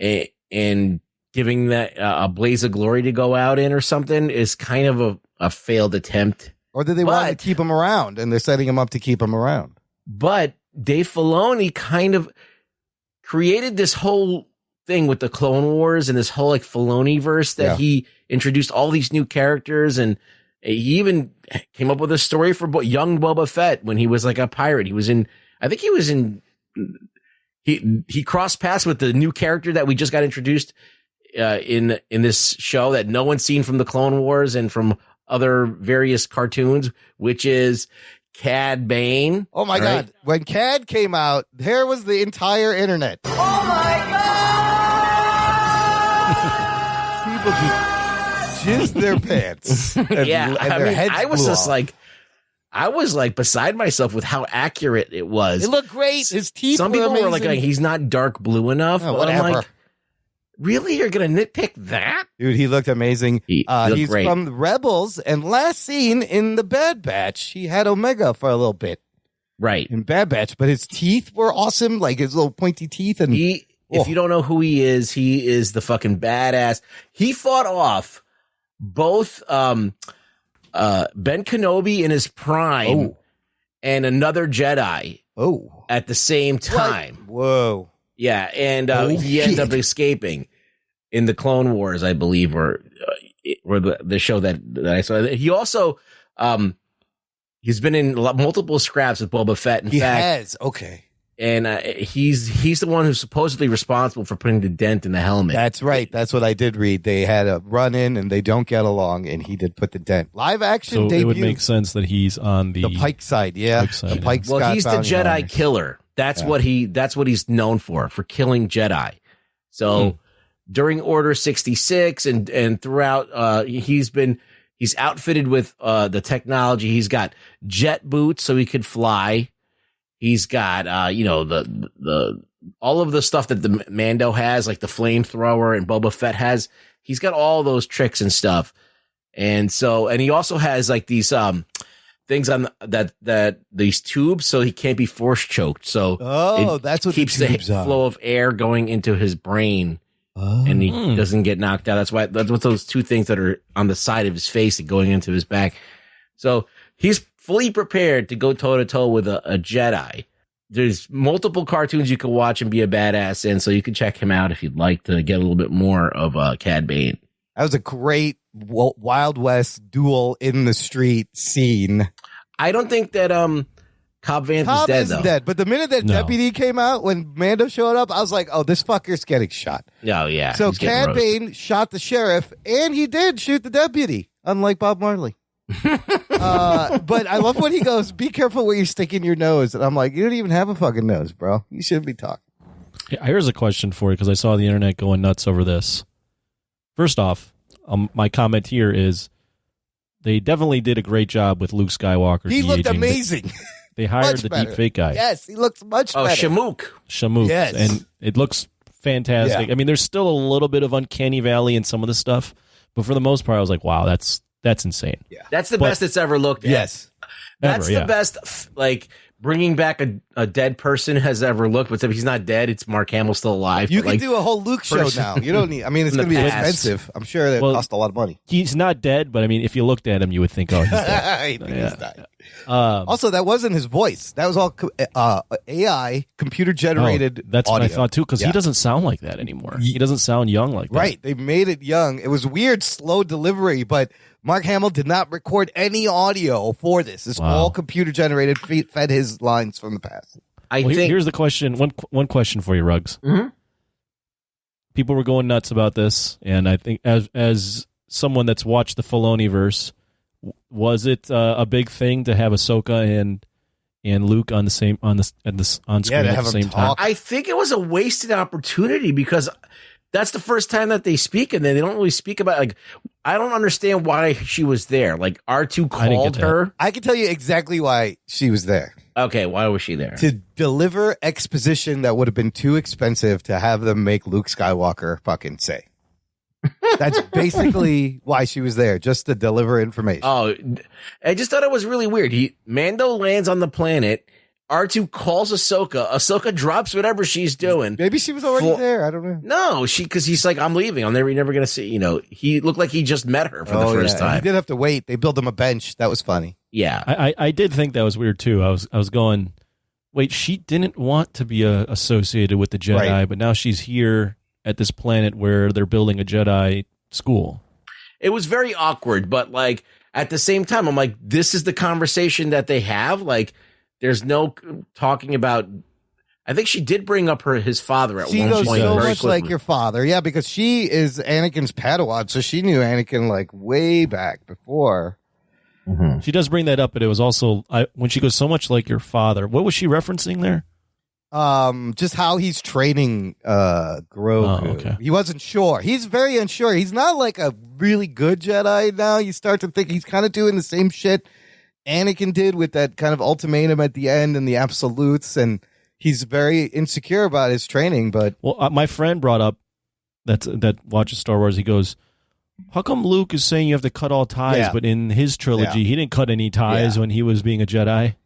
and giving that a blaze of glory to go out in or something is kind of a failed attempt. Or did they want to keep him around, and they're setting him up to keep him around? But Dave Filoni kind of created this whole thing with the Clone Wars and this whole, like, Filoni-verse that he introduced all these new characters, and he even came up with a story for young Boba Fett when he was, like, a pirate. He crossed paths with the new character that we just got introduced in this show that no one's seen from the Clone Wars and from other various cartoons, which is Cad Bane. Oh my God. When Cad came out, there was the entire internet. Oh my God! People just jizzed their pants. And their heads I was blew just off. I was like beside myself with how accurate it was. It looked great. His teeth Some were people amazing. were like, he's not dark blue enough. Oh, But whatever. I'm like, really? You're going to nitpick that? Dude, he looked amazing. He looked he's great. from the Rebels, and last seen in the Bad Batch, he had Omega for a little bit. Right. in Bad Batch, but his teeth were awesome, like his little pointy teeth. And if you don't know who he is the fucking badass. He fought off both Ben Kenobi in his prime and another Jedi at the same time. What? Whoa. Yeah, and he ended up escaping in the Clone Wars, I believe, or the show that I saw. He also he's been in multiple scraps with Boba Fett. In fact, okay. And he's the one who's supposedly responsible for putting the dent in the helmet. That's right. That's what I did read. They had a run in and they don't get along, and he did put the dent. Live action So debut. it would make sense that he's on the Pike side. Yeah, the Pike. Well, he's the bounty Jedi hunters. killer. That's what he's known for killing Jedi. So during Order 66 and throughout, he's outfitted with the technology. He's got jet boots so he could fly. He's got the all of the stuff that the Mando has, like the flamethrower and Boba Fett has. He's got all those tricks and stuff. And he also has like these things on that these tubes, so he can't be force choked. So that's what keeps the flow of air going into his brain, and he doesn't get knocked out. That's what those two things that are on the side of his face and going into his back. So he's fully prepared to go toe to toe with a Jedi. There's multiple cartoons you can watch and be a badass in, so you can check him out if you'd like to get a little bit more of Cad Bane. That was a great Wild West duel in the street scene. I don't think that Cobb Vanth is dead, though. Dead, but the minute that deputy came out, when Mando showed up, I was like, oh, this fucker's getting shot. Oh, yeah. So Cad Bane shot the sheriff, and he did shoot the deputy, unlike Bob Marley. But I love when he goes, be careful where you stick in your nose. And I'm like, you don't even have a fucking nose, bro. You shouldn't be talking. Here's a question for you, because I saw the internet going nuts over this. First off, my comment here is they definitely did a great job with Luke Skywalker. He looked amazing. They hired the deep fake guy. Yes, he looks much better. Shamook. Yes. And it looks fantastic. Yeah. I mean, there's still a little bit of uncanny valley in some of the stuff, but for the most part, I was like, wow, that's insane. Yeah. That's the best it's ever looked at. Yes. That's the best, like, bringing back a dead person has ever looked. But if he's not dead, it's Mark Hamill still alive. You can do a whole Luke show now. You don't need, I mean, it's going to be expensive. I'm sure that cost a lot of money. He's not dead, but I mean, if you looked at him, you would think, oh, he's dead. He's died. Also, that wasn't his voice. That was all AI, computer generated. That's audio. what I thought too, because he doesn't sound like that anymore. He doesn't sound young like that. Right. They made it young. It was weird, slow delivery, but Mark Hamill did not record any audio for this. It's all computer generated, fed his lines from the past. I think here's the question. One question for you, Ruggs. Mm-hmm. People were going nuts about this, and I think as someone that's watched the Filoni-verse, was it a big thing to have Ahsoka and Luke on screen at the same time? I think it was a wasted opportunity because that's the first time that they speak, and they don't really speak about, like, I don't understand why she was there. Like, R2 called her. I can tell you exactly why she was there. Okay, why was she there? To deliver exposition that would have been too expensive to have them make Luke Skywalker fucking say. That's basically why she was there, just to deliver information. Oh, I just thought it was really weird. Mando lands on the planet. R2 calls Ahsoka. Ahsoka drops whatever she's doing. Maybe she was already there. I don't know. No, because he's like, I'm leaving. You're never going to see, he looked like he just met her for the first time. He did have to wait. They built him a bench. That was funny. Yeah. I did think that was weird too. I was going, wait, she didn't want to be associated with the Jedi, but now she's here at this planet where they're building a Jedi school. It was very awkward, but like at the same time, I'm like, this is the conversation that they have. Like, there's no talking about. I think she did bring up his father at one point. She goes so much quickly. like your father, yeah, because she is Anakin's Padawan, so she knew Anakin like way back before. Mm-hmm. She does bring that up, but it was also when she goes so much like your father. What was she referencing there? Just how he's training Grogu. Oh, okay. He wasn't sure. He's very unsure. He's not like a really good Jedi now. You start to think he's kind of doing the same shit Anakin did with that kind of ultimatum at the end and the absolutes, and he's very insecure about his training. But my friend brought up that watches Star Wars. He goes, how come Luke is saying you have to cut all ties, but in his trilogy he didn't cut any ties when he was being a Jedi?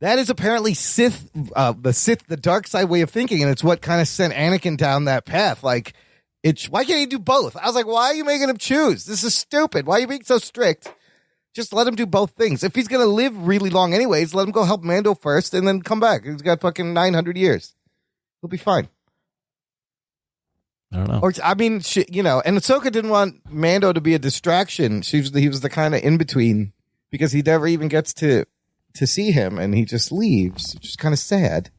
That is apparently the dark side way of thinking, and it's what kind of sent Anakin down that path. Like, why can't he do both? I was like, why are you making him choose? This is stupid. Why are you being so strict? Just let him do both things. If he's gonna live really long anyways, let him go help Mando first and then come back. He's got fucking 900 years. He'll be fine. I don't know. Or I mean, and Ahsoka didn't want Mando to be a distraction. He was the kind of in between because he never even gets to see him, and he just leaves, which is kind of sad.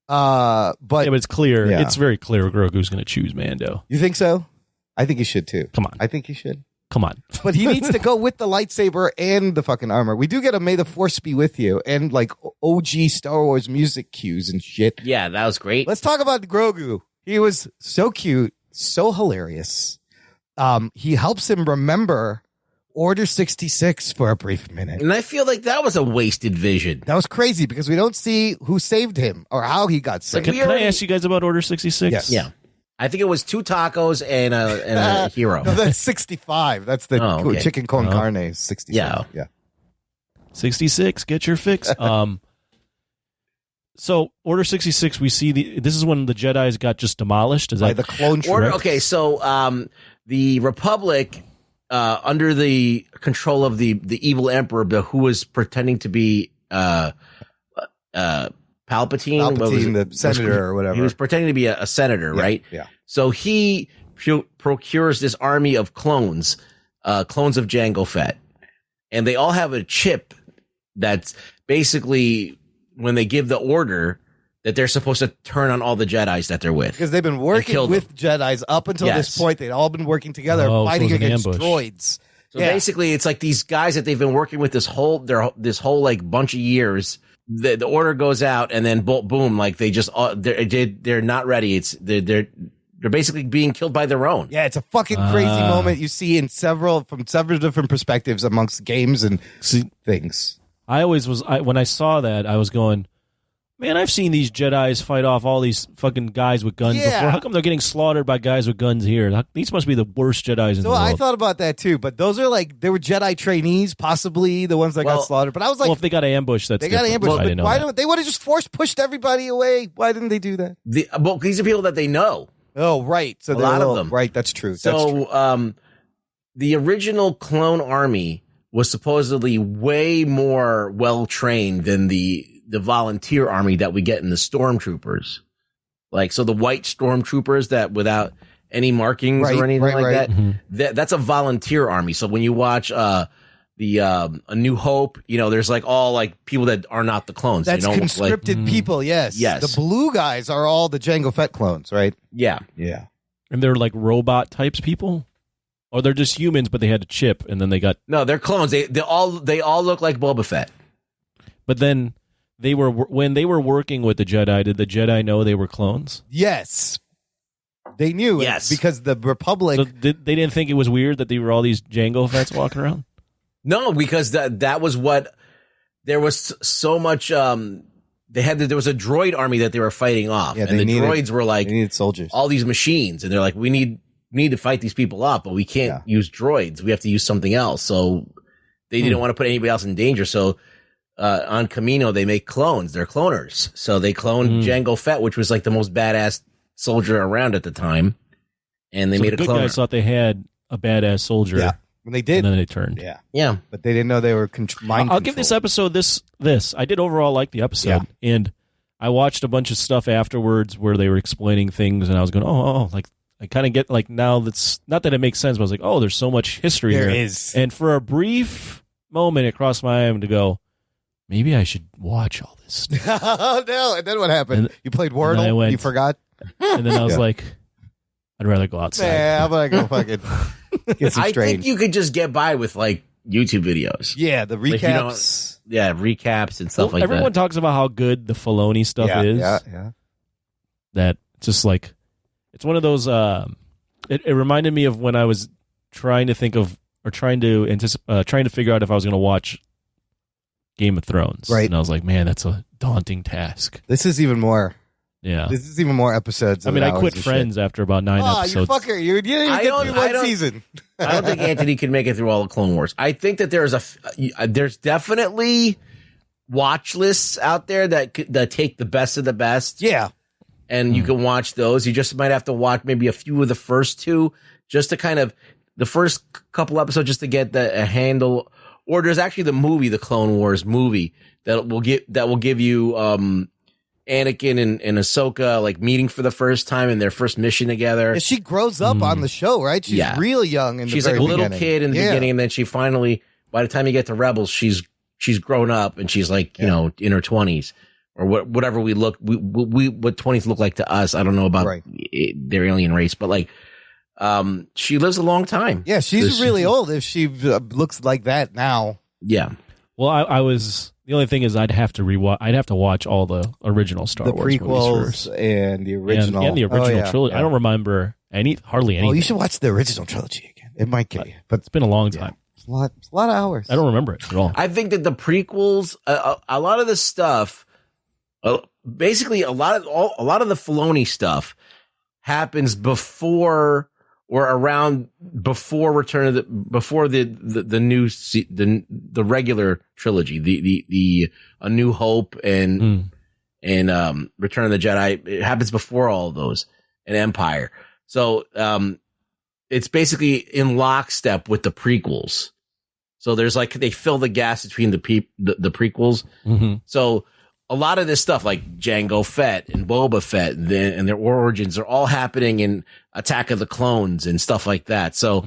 But it's clear. Yeah. It's very clear Grogu's going to choose Mando. You think so? I think he should too. Come on. I think he should. Come on. But he needs to go with the lightsaber and the fucking armor. We do get a May the Force be with you and like OG Star Wars music cues and shit. Yeah, that was great. Let's talk about Grogu. He was so cute, so hilarious. He helps him remember Order 66 for a brief minute. And I feel like that was a wasted vision. That was crazy because we don't see who saved him or how he got saved. Can I ask you guys about Order 66? Yes. Yeah. I think it was 2 tacos and a hero. No, that's 65. That's the okay. chicken con carne is 66. Yeah. 66, get your fix. So Order 66, we see this is when the Jedis got just demolished. Is By that the clone troops. Okay, so the Republic, under the control of the evil emperor, who was pretending to be Palpatine, the senator or whatever. He was pretending to be a senator, right? Yeah. So he procures this army of clones of Jango Fett, and they all have a chip that's basically when they give the order that they're supposed to turn on all the Jedis that they're with. Because they've been working with Jedis up until this point. They'd all been working together, fighting against droids. So basically, it's like these guys that they've been working with this whole like bunch of years. The order goes out, and then boom, like they just they're not ready. They're basically being killed by their own. Yeah, it's a fucking crazy moment you see from several different perspectives amongst games and things. When I saw that, I was going, man, I've seen these Jedis fight off all these fucking guys with guns before. How come they're getting slaughtered by guys with guns here? These must be the worst Jedis in the world. I thought about that too, but those are they were Jedi trainees, possibly the ones that got slaughtered. But I was like, well, if they got ambushed, they got ambushed. But why don't they would have just pushed everybody away? Why didn't they do that? Well, these are people that they know. Oh, right. So a lot of them. Right, that's true. So, the original clone army was supposedly way more well trained than the volunteer army that we get in the stormtroopers. So the white stormtroopers that without any markings or anything that, Mm-hmm. that's a volunteer army. So when you watch A New Hope, there's all people that are not the clones. That's conscripted people, yes. The blue guys are all the Jango Fett clones, right? Yeah. Yeah. And they're like robot types people? Or they're just humans, but they had a chip, and then they got... No, they're clones. They all look like Boba Fett. But then when they were working with the Jedi, did the Jedi know they were clones? Yes. They knew. Yes. Because the Republic... So they didn't think it was weird that they were all these Jango Fetts walking around? No, because that was what... There was so much... there was a droid army that they were fighting off. Yeah, and the droids were they needed soldiers. All these machines. And they're like, we need to fight these people off, but we can't use droids. We have to use something else. So they didn't want to put anybody else in danger. So on Camino, they make clones. They're cloners. So they cloned Jango Fett, which was the most badass soldier around at the time. And they made a good cloner. guys thought they had a badass soldier. Yeah. When they did. And then they turned. Yeah. Yeah. But they didn't know they were mind I'll give this episode this. I did overall like the episode. Yeah. And I watched a bunch of stuff afterwards where they were explaining things, and I was going, I kind of get now that's not that it makes sense, but I was like, oh, there's so much history There here. is. And for a brief moment, it crossed my mind to go, maybe I should watch all this stuff. Oh, no. And then what happened? You played Wordle? You forgot? And then I was like, I'd rather go outside. Yeah, I'm going to go fucking get some I strange. think you could just get by with YouTube videos. Yeah, the recaps. Recaps and stuff like that. Everyone talks about how good the Filoni stuff is. Yeah. That just it's one of those. It reminded me of when I was trying to think of or trying to figure out if I was going to watch Game of Thrones. Right. And I was like, man, that's a daunting task. This is even more. Yeah. This is even more episodes. I mean, I quit Friends after about 9 episodes. You fucker. You didn't even get through one season. I don't think Anthony can make it through all the Clone Wars. I think that there's definitely watch lists out there that take the best of the best. Yeah. And you can watch those. You just might have to watch maybe a few of the first two just to kind of the first couple episodes just to get a handle. Or there's actually the movie, the Clone Wars movie that will give you Anakin and Ahsoka like meeting for the first time in their first mission together. And she grows up on the show, right? She's real young in the she's very like a little beginning. kid in the beginning, and then she finally, by the time you get to Rebels, she's grown up and she's like in her 20s. Or whatever we what 20s look like to us. I don't know about their alien race, but like, she lives a long time. Yeah, she's really old if she looks like that now. Yeah. Well, I was the only thing is I'd have to watch all the original Star Wars movies prequels and the original and the original trilogy. Yeah. I don't remember hardly anything. Oh, you should watch the original trilogy again. It might get you, but it's been a long time. It's a lot of hours. I don't remember it at all. I think that the prequels, a lot of the stuff. Basically, a lot of the Filoni stuff happens before or around before the regular trilogy, the A New Hope and Return of the Jedi. It happens before all of those and Empire. So it's basically in lockstep with the prequels. So there's like they fill the gaps between the prequels. Mm-hmm. So a lot of this stuff like Jango Fett and Boba Fett and their origins are all happening in Attack of the Clones and stuff like that. So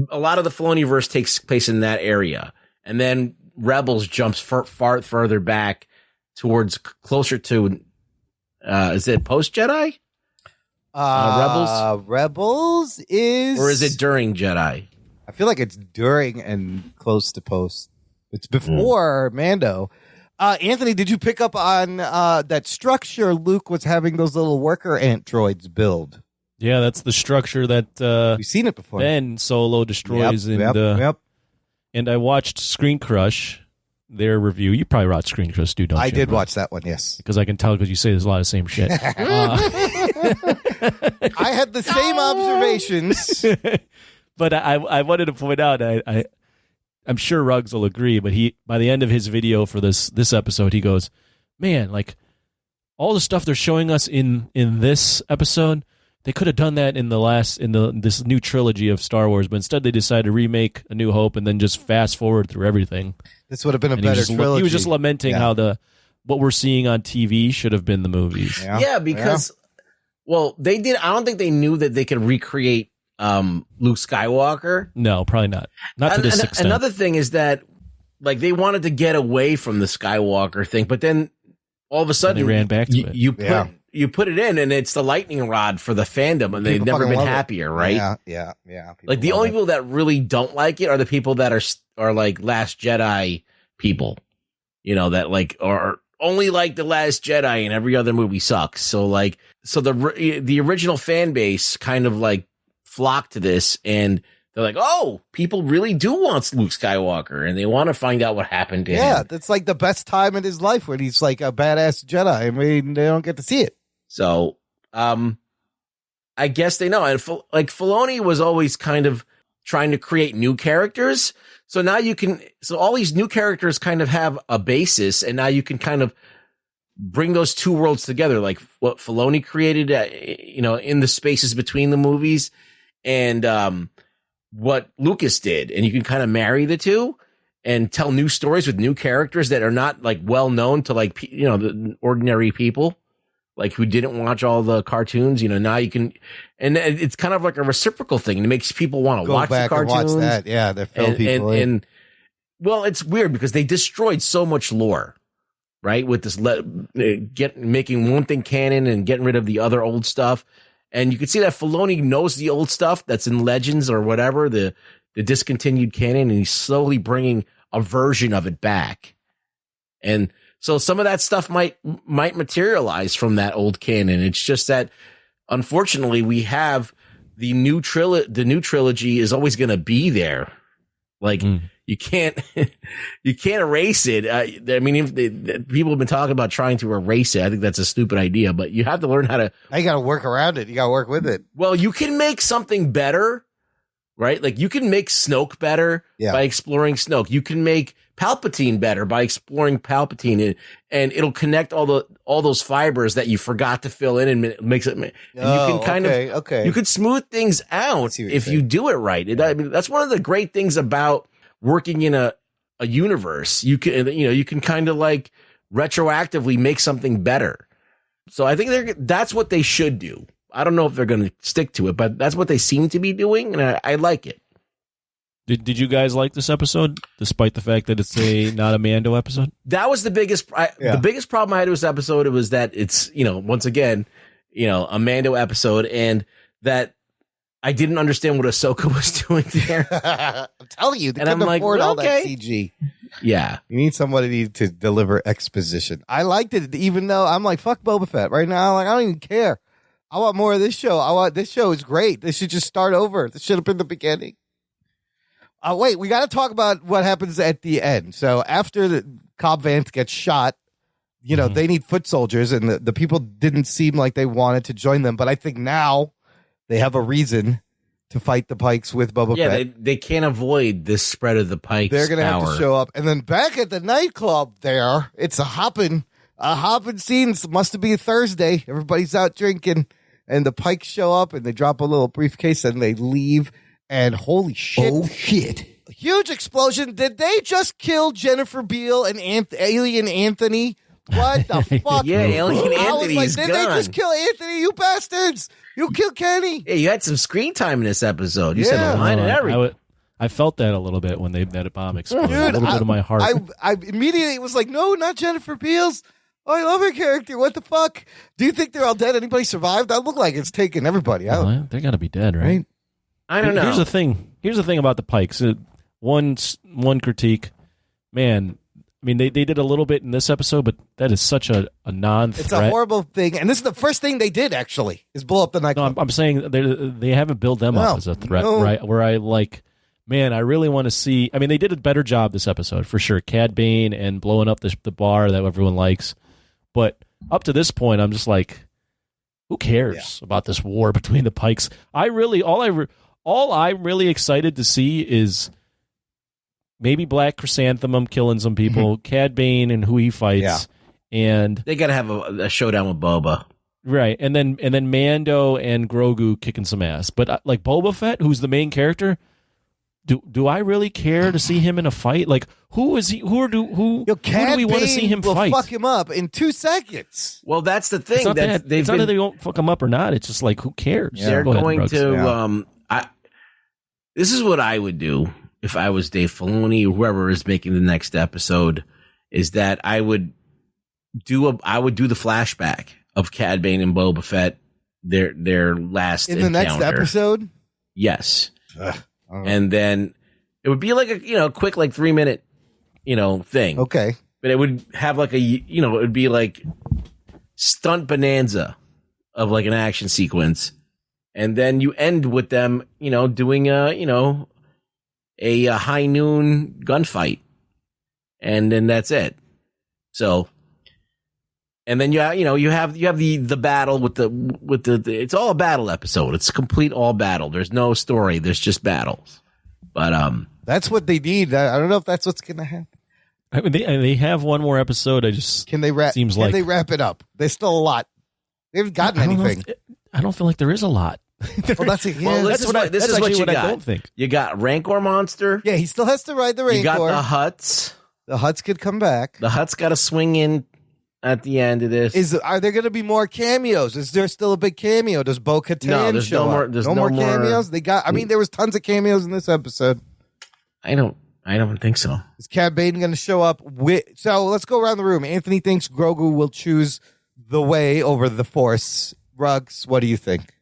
a lot of the Filoniverse takes place in that area. And then Rebels jumps far further back towards closer to, is it post-Jedi? Rebels? Rebels is... Or is it during Jedi? I feel like it's during and close to post. It's before Mando. Anthony, did you pick up on that structure Luke was having those little worker ant droids build? Yeah, that's the structure that we've seen it before. Ben Solo destroys. Yep. And I watched Screen Crush, their review. You probably watched Screen Crush, don't you? I did watch that one, yes. Because I can tell because you say there's a lot of same shit. I had the same observations. But I wanted to point out, I'm sure Ruggs will agree, but by the end of his video for this episode, he goes, man, like all the stuff they're showing us in this episode, they could have done that in this new trilogy of Star Wars, but instead they decided to remake A New Hope and then just fast forward through everything. This would have been a better trilogy. He was just lamenting how what we're seeing on TV should have been the movies. Yeah, because well, they did. I don't think they knew that they could recreate Luke Skywalker. No, probably not. Not to this extent. Another thing is that like they wanted to get away from the Skywalker thing, but then all of a sudden they ran back to it. You put it in, and it's the lightning rod for the fandom, and they've never been happier, right? Yeah. Like the only people that really don't like it are the people that are like Last Jedi people, you know, that like are only like the Last Jedi, and every other movie sucks. So the original fan base kind of like flocked to this, and they're like, oh, people really do want Luke Skywalker, and they want to find out what happened to him. Yeah, that's like the best time in his life when he's like a badass Jedi. I mean, they don't get to see it. So, I guess they know. And Filoni was always kind of trying to create new characters. So now so all these new characters kind of have a basis, and now you can kind of bring those two worlds together, like what Filoni created, in the spaces between the movies, and what Lucas did, and you can kind of marry the two and tell new stories with new characters that are not like well known to like the ordinary people, like who didn't watch all the cartoons. Now you can, and it's kind of like a reciprocal thing. It makes people want to watch the cartoons. And watch that. Yeah, they fill people in. And well, it's weird because they destroyed so much lore, right? With this making one thing canon and getting rid of the other old stuff. And you can see that Filoni knows the old stuff that's in Legends or whatever, the discontinued canon, and he's slowly bringing a version of it back. And so some of that stuff might materialize from that old canon. It's just that, unfortunately, we have the new trilogy is always going to be there. Like you can't erase it. I mean, people have been talking about trying to erase it. I think that's a stupid idea, but you have to learn how to. You got to work around it. You got to work with it. Well, you can make something better right? Like you can make Snoke better by exploring Snoke. You can make Palpatine better by exploring Palpatine, and it'll connect all those fibers that you forgot to fill in, and makes it. And you can kind of you can smooth things out if you do it right. I mean, that's one of the great things about working in a universe. You can kind of like retroactively make something better. So I think that's what they should do. I don't know if they're going to stick to it, but that's what they seem to be doing, and I like it. Did you guys like this episode, despite the fact that it's not a Mando episode? That was the biggest problem I had with this episode. It was that it's, once again, a Mando episode, and that I didn't understand what Ahsoka was doing there. I'm telling you, they and couldn't I'm like, afford all okay. that CG. Yeah. You need somebody to deliver exposition. I liked it, even though I'm like, fuck Boba Fett right now. Like, I don't even care. I want more of this show. This show is great. This should just start over. This should have been the beginning. Wait, we got to talk about what happens at the end. So after the Cobb Vanth gets shot, they need foot soldiers, and the people didn't seem like they wanted to join them. But I think now they have a reason to fight the Pikes with Boba Fett. Yeah, they can't avoid this spread of the Pikes. They're going to have to show up. And then back at the nightclub there, it's a hopping scene. It must be a Thursday. Everybody's out drinking, and the Pikes show up, and they drop a little briefcase, and they leave. And holy shit. Oh, shit. Huge explosion. Did they just kill Jennifer Beal and Alien Anthony? What the fuck? Yeah, Alien Anthony is did gone. They just kill Anthony? You bastards. You killed Kenny. Yeah, you had some screen time in this episode. You said the line and everything. I felt that a little bit when that bomb exploded. Dude, a little bit of my heart. I immediately was like, no, not Jennifer Beals. Oh, I love her character. What the fuck? Do you think they're all dead? Anybody survived? That looked like it's taken everybody out. Well, they got to be dead, right? I don't know. Here's the thing about the Pikes. One critique, man. I mean, they did a little bit in this episode, but that is such a non-threat. It's a horrible thing, and this is the first thing they did. Actually, is blow up the nightclub. No, I'm saying they haven't built them up as a threat, right? Where I like, man, I really want to see. I mean, they did a better job this episode for sure. Cad Bane and blowing up the bar that everyone likes, but up to this point, I'm just like, who cares about this war between the Pikes? All I'm really excited to see is maybe Black Chrysanthemum killing some people, Cad Bane and who he fights, and they got to have a showdown with Boba, right? And then Mando and Grogu kicking some ass. But like Boba Fett, who's the main character, do I really care to see him in a fight? Like who is he? Who do we want to see him fight? Fuck him up in 2 seconds. Well, that's the thing. It's not that they won't fuck him up or not. It's just like who cares? Yeah. They're going to. This is what I would do if I was Dave Filoni or whoever is making the next episode. Is that I would do the flashback of Cad Bane and Boba Fett, their last in the encounter. next episode. Yes, and then it would be like a quick 3-minute thing. Okay, but it would have like it would be like stunt bonanza of like an action sequence. And then you end with them, doing a high noon gunfight, and then that's it. So, and then you have the battle with the it's all a battle episode. It's complete all battle. There's no story. There's just battles. But that's what they need. I don't know if that's what's gonna happen. I mean, they have one more episode. Can they wrap it up? There's still a lot. They haven't gotten anything. I don't feel like there is a lot. Well, that's it. Yeah, this is what you got. I don't think you got Rancor Monster. Yeah, he still has to ride the Rancor. You got the Hutts. The Hutts could come back. The Hutts got to swing in at the end of this. Are there going to be more cameos? Is there still a big cameo? Does Bo-Katan show up? There's no more cameos. There was tons of cameos in this episode. I don't think so. Is Cad Bane going to show up? So let's go around the room. Anthony thinks Grogu will choose the way over the Force. Ruggs, what do you think?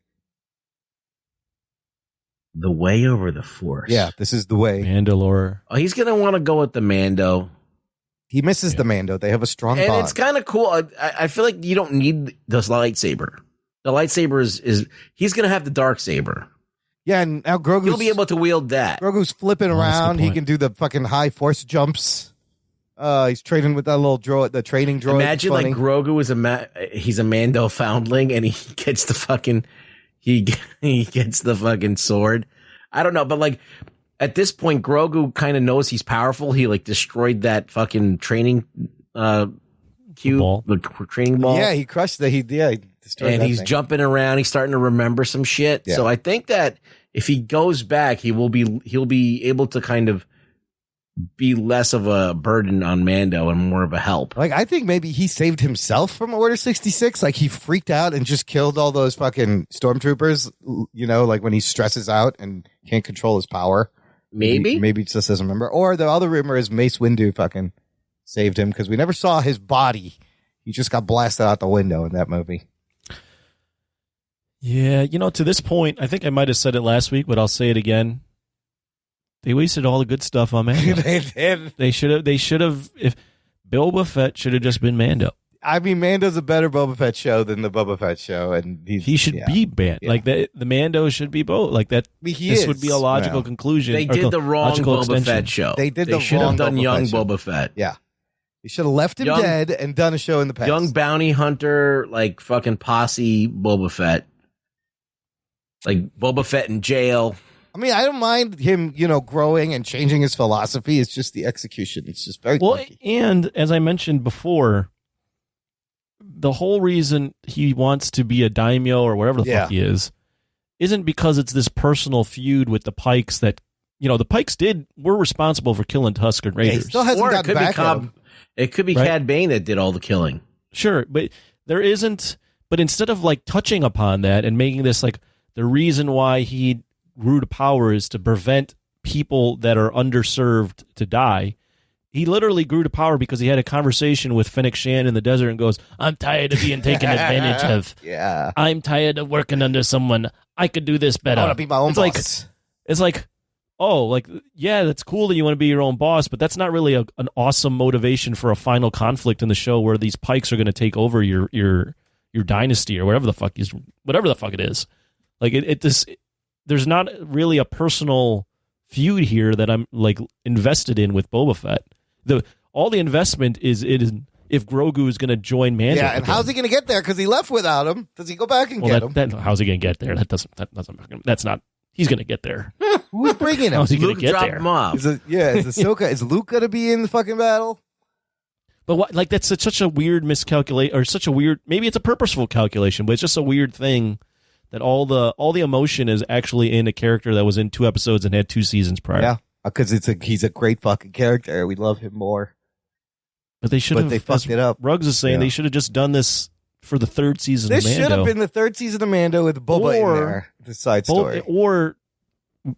The way over the Force. Yeah, this is the way. Mandalore. Oh, he's going to want to go with the Mando. He misses the Mando. They have a strong bond. And it's kind of cool. I feel like you don't need this lightsaber. The lightsaber is he's going to have the dark saber. Yeah, and now Grogu's... He'll be able to wield that. Grogu's flipping around. He can do the fucking high Force jumps. He's training with that little droid, the training droid. Imagine like Grogu is he's a Mando foundling and he gets the fucking... He gets the fucking sword I don't know, but like at this point, Grogu kind of knows he's powerful. He like destroyed that fucking training cube, the training ball. Yeah, he crushed he destroyed and that he's thing. jumping around. He's starting to remember some shit. Yeah. So I think that if he goes back, he'll be able to kind of be less of a burden on Mando and more of a help. Like, I think maybe he saved himself from Order 66. Like, he freaked out and just killed all those fucking stormtroopers, you know, like when he stresses out and can't control his power. Maybe he just doesn't remember. Or the other rumor is Mace Windu fucking saved him because we never saw his body. He just got blasted out the window in that movie. Yeah, you know, to this point, I think I might have said it last week, but I'll say it again. They wasted all the good stuff on Mando. They did. They should have. If Boba Fett should have just been Mando. I mean, Mando's a better Boba Fett show than the Boba Fett show, and he should be banned. Yeah. Like the Mando should be both. Like that. This would be a logical conclusion. They did the wrong Boba extension. Fett show. They should have done young Boba Fett. Yeah. You should have left him dead and done a show in the past. Young bounty hunter, like fucking posse Boba Fett. Like Boba Fett in jail. I mean, I don't mind him, you know, growing and changing his philosophy. It's just the execution. It's just very clunky. And as I mentioned before, the whole reason he wants to be a daimyo or whatever the fuck he is, isn't because it's this personal feud with the Pikes that, you know, the Pikes were responsible for killing Tusken Raiders. He still hasn't gotten back at him. It could be Cad Bane that did all the killing. Sure, but there isn't. But instead of like touching upon that and making this like the reason why he grew to power is to prevent people that are underserved to die, he literally grew to power because he had a conversation with Fennec Shand in the desert and goes, I'm tired of being taken advantage of. Yeah. I'm tired of working under someone. I could do this better. I want to be my own boss. It's like, oh, like, yeah, that's cool that you want to be your own boss, but that's not really an awesome motivation for a final conflict in the show where these Pikes are going to take over your dynasty or whatever the fuck it is. Like there's not really a personal feud here that I'm like invested in with Boba Fett. All the investment is if Grogu is going to join Mando. Yeah, and how's he going to get there? Because he left without him. Does he go back and get him? How's he going to get there? That's not. He's going to get there. Who's bringing him? How's he going Luke to get dropped there? him off. Is Luke going to be in the fucking battle? But what? Like that's such a weird miscalculate, or such a weird. Maybe it's a purposeful calculation, but it's just a weird thing that all the emotion is actually in a character that was in 2 episodes and had 2 seasons prior. Yeah, because he's a great fucking character. We love him more. But they should have. They fucked it up. Ruggs is saying they should have just done this for the 3rd season. This of Mando. should have been the 3rd season of Mando with Boba in there. The side story. Or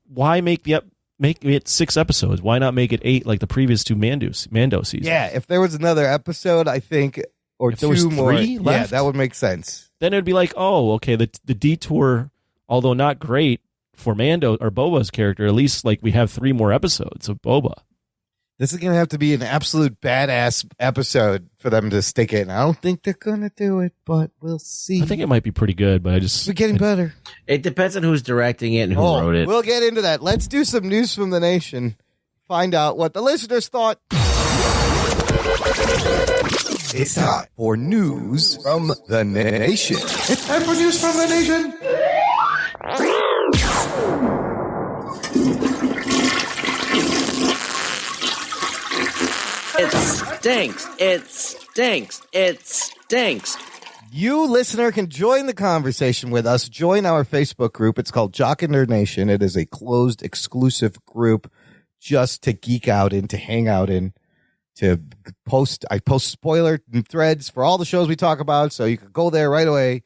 why make it 6 episodes? Why not make it 8 like the previous 2 Mando seasons? Yeah, if there was another episode, I think, or if 2 there was more. 3 left, yeah, that would make sense. Then it'd be like, oh, okay, the detour, although not great for Mando or Boba's character, at least like we have 3 more episodes of Boba. This is going to have to be an absolute badass episode for them to stick it. And I don't think they're going to do it, but we'll see. I think it might be pretty good, but we're getting better. It depends on who's directing it and who wrote it. We'll get into that. Let's do some news from the nation. Find out what the listeners thought. It's time for news from the nation. It's time for news from the nation. It stinks. It stinks. It stinks. You, listener, can join the conversation with us. Join our Facebook group. It's called Jock and Nerd Nation. It is a closed, exclusive group just to geek out in, to hang out in, to post. I post spoiler threads for all the shows we talk about, so you can go there right away,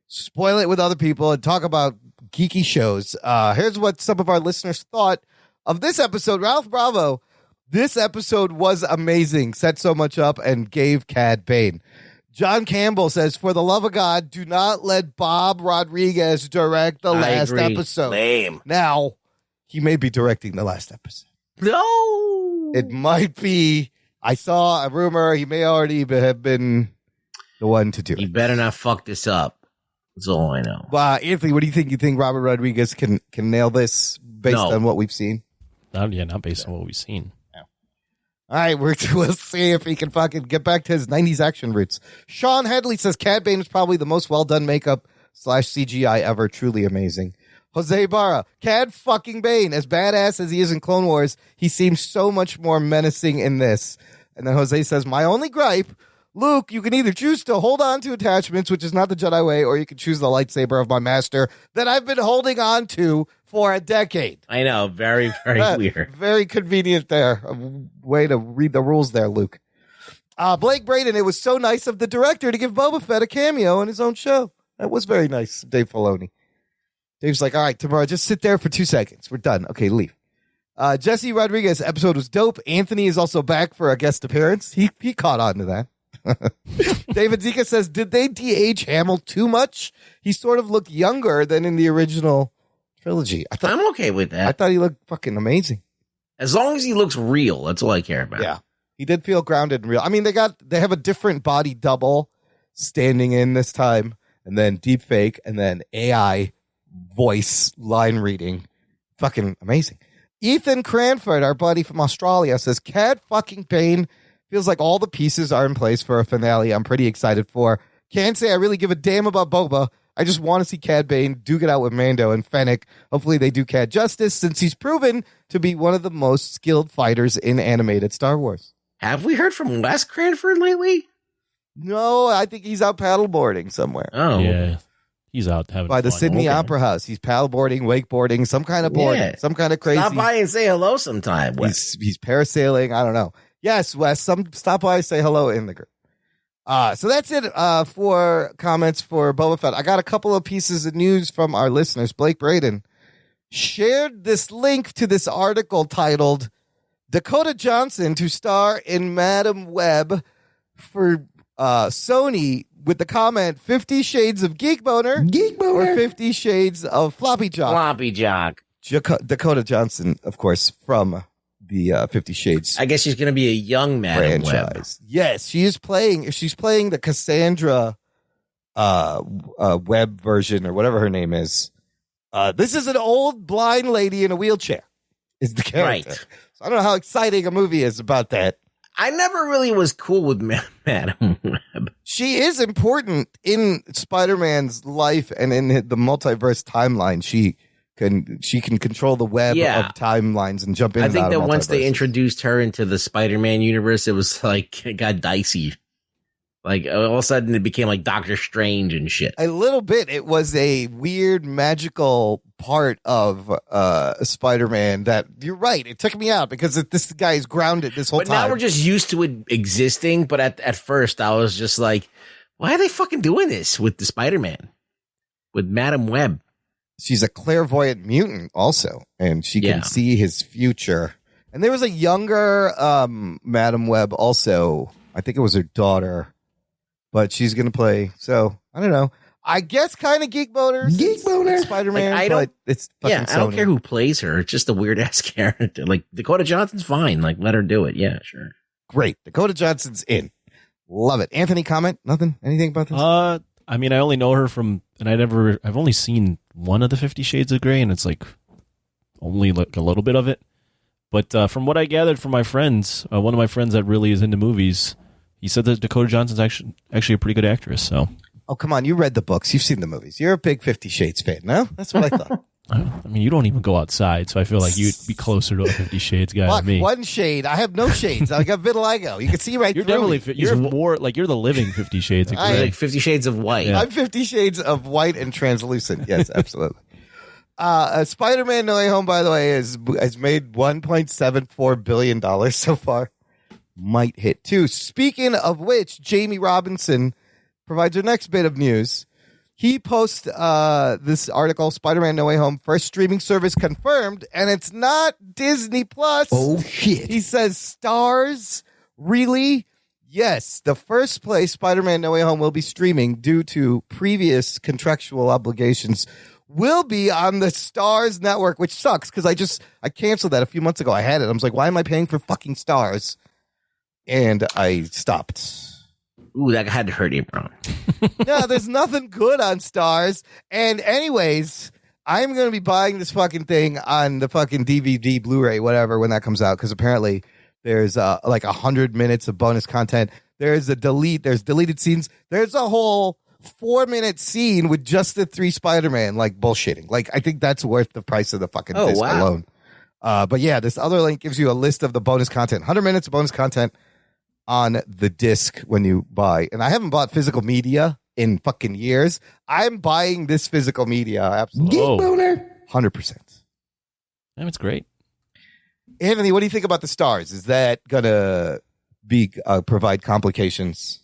spoil it with other people, and talk about geeky shows. Here's what some of our listeners thought of this episode. Ralph Bravo, this episode was amazing, set so much up, and gave Cad Bane. John Campbell says, for the love of God, do not let Bob Rodriguez direct the last episode. Lame. Now, he may be directing the last episode. No. It might be. I saw a rumor he may already have been the one to do it. You better not fuck this up. That's all I know. Anthony, what do you think? You think Robert Rodriguez can nail this based on what we've seen? Not based on what we've seen. All right, we'll see if he can fucking get back to his 90s action roots. Sean Headley says Cad Bane is probably the most well-done makeup / CGI ever. Truly amazing. Jose Barra, Cad fucking Bane, as badass as he is in Clone Wars, he seems so much more menacing in this. And then Jose says, my only gripe, Luke, you can either choose to hold on to attachments, which is not the Jedi way, or you can choose the lightsaber of my master that I've been holding on to for a decade. I know. Very, very weird. Very convenient there. A way to read the rules there, Luke. Blake Braden, it was so nice of the director to give Boba Fett a cameo in his own show. That was very nice, Dave Filoni. Dave's like, all right, tomorrow, just sit there for 2 seconds. We're done. Okay, leave. Jesse Rodriguez episode was dope. Anthony is also back for a guest appearance. He caught on to that. David Zika says, did they de-age Hamill too much? He sort of looked younger than in the original trilogy. I'm okay with that. I thought he looked fucking amazing. As long as he looks real, that's all I care about. Yeah. He did feel grounded and real. I mean, they have a different body double standing in this time, and then deep fake, and then AI voice line reading. Fucking amazing. Ethan Cranford, our buddy from Australia, says, Cad fucking Bane feels like all the pieces are in place for a finale I'm pretty excited for. Can't say I really give a damn about Boba. I just want to see Cad Bane duke it out with Mando and Fennec. Hopefully they do Cad justice, since he's proven to be one of the most skilled fighters in animated Star Wars. Have we heard from Wes Cranford lately? No, I think he's out paddleboarding somewhere. Oh. Yeah. He's out having by the fun. Sydney Opera House. He's paddleboarding, wakeboarding, some kind of boarding, Yeah. some kind of crazy. Stop by and say hello sometime, Wes. He's parasailing. I don't know. Yes, Wes, stop by, say hello in the group. So that's it for comments for Boba Fett. I got a couple of pieces of news from our listeners. Blake Braden shared this link to this article titled Dakota Johnson to star in Madam Web for Sony, with the comment 50 Shades of Geek Boner or 50 Shades of Floppy Jock. Floppy Jock. Dakota Johnson, of course, from the 50 Shades. I guess she's going to be a young Madam franchise. Yes, she's playing the Cassandra Web version or whatever her name is. This is an old blind lady in a wheelchair is the character. Right. So I don't know how exciting a movie is about that. I never really was cool with Madam Web. She is important in Spider-Man's life and in the multiverse timeline. She can control the web of timelines and jump in. I think that once they multiverses. introduced her into the Spider-Man universe, it was like it got dicey. Like all of a sudden, it became like Doctor Strange and shit. A little bit. It was a weird, magical part of Spider-Man that you're right. It took me out because this guy is grounded this whole But time. now we're just used to it existing. But at first, I was just like, why are they fucking doing this with the Spider-Man? With Madam Web. She's a clairvoyant mutant also, and she can see his future. And there was a younger Madam Web also. I think it was her daughter. But she's going to play. So, I don't know. I guess kind of Geek Boner. Spider-Man. Like, but it's fucking I don't Sony. care who plays her. It's just a weird ass character. Like Dakota Johnson's fine. Like let her do it. Yeah, sure. Great. Dakota Johnson's in. Love it. Anthony, comment? Nothing? Anything about this? I mean, I only know her from, and I've only seen one of the 50 Shades of Grey, and it's like only like a little bit of it. But from what I gathered from my friends, one of my friends that really is into movies, he said that Dakota Johnson's actually a pretty good actress. So, oh, come on. You read the books. You've seen the movies. You're a big 50 Shades fan, no? That's what I thought. I mean, you don't even go outside, so I feel like you'd be closer to a 50 Shades guy Fuck, than me. one shade. I have no shades. I got vitiligo. You can see right You're through definitely me. you're more like you're the living 50 Shades of Grey. Like 50 Shades of White. Yeah. I'm 50 Shades of white and translucent. Yes, absolutely. Spider-Man No Way Home, by the way, has made $1.74 billion so far. Might hit 2. Speaking of which, Jamie Robinson provides our next bit of news. He posts this article, Spider-Man No Way Home, first streaming service confirmed, and it's not Disney Plus. Oh, shit. He says, stars? Really? Yes, the first place Spider-Man No Way Home will be streaming due to previous contractual obligations will be on the Stars network, which sucks because I canceled that a few months ago. I had it. I was like, why am I paying for fucking Stars? And I stopped. Ooh, that had to hurt you, bro. No, there's nothing good on Stars. And anyways, I'm going to be buying this fucking thing on the fucking DVD, Blu-ray, whatever, when that comes out, because apparently there's like 100 minutes of bonus content. There's deleted scenes. There's a whole 4-minute scene with just the 3 Spider-Man, like bullshitting. Like, I think that's worth the price of the fucking disc alone. But yeah, this other link gives you a list of the bonus content. 100 minutes of bonus content on the disc when you buy. And I haven't bought physical media in fucking years. I'm buying this physical media. Absolutely. Geek boner. 100%. It's great. Anthony, what do you think about the stars? Is that going to provide complications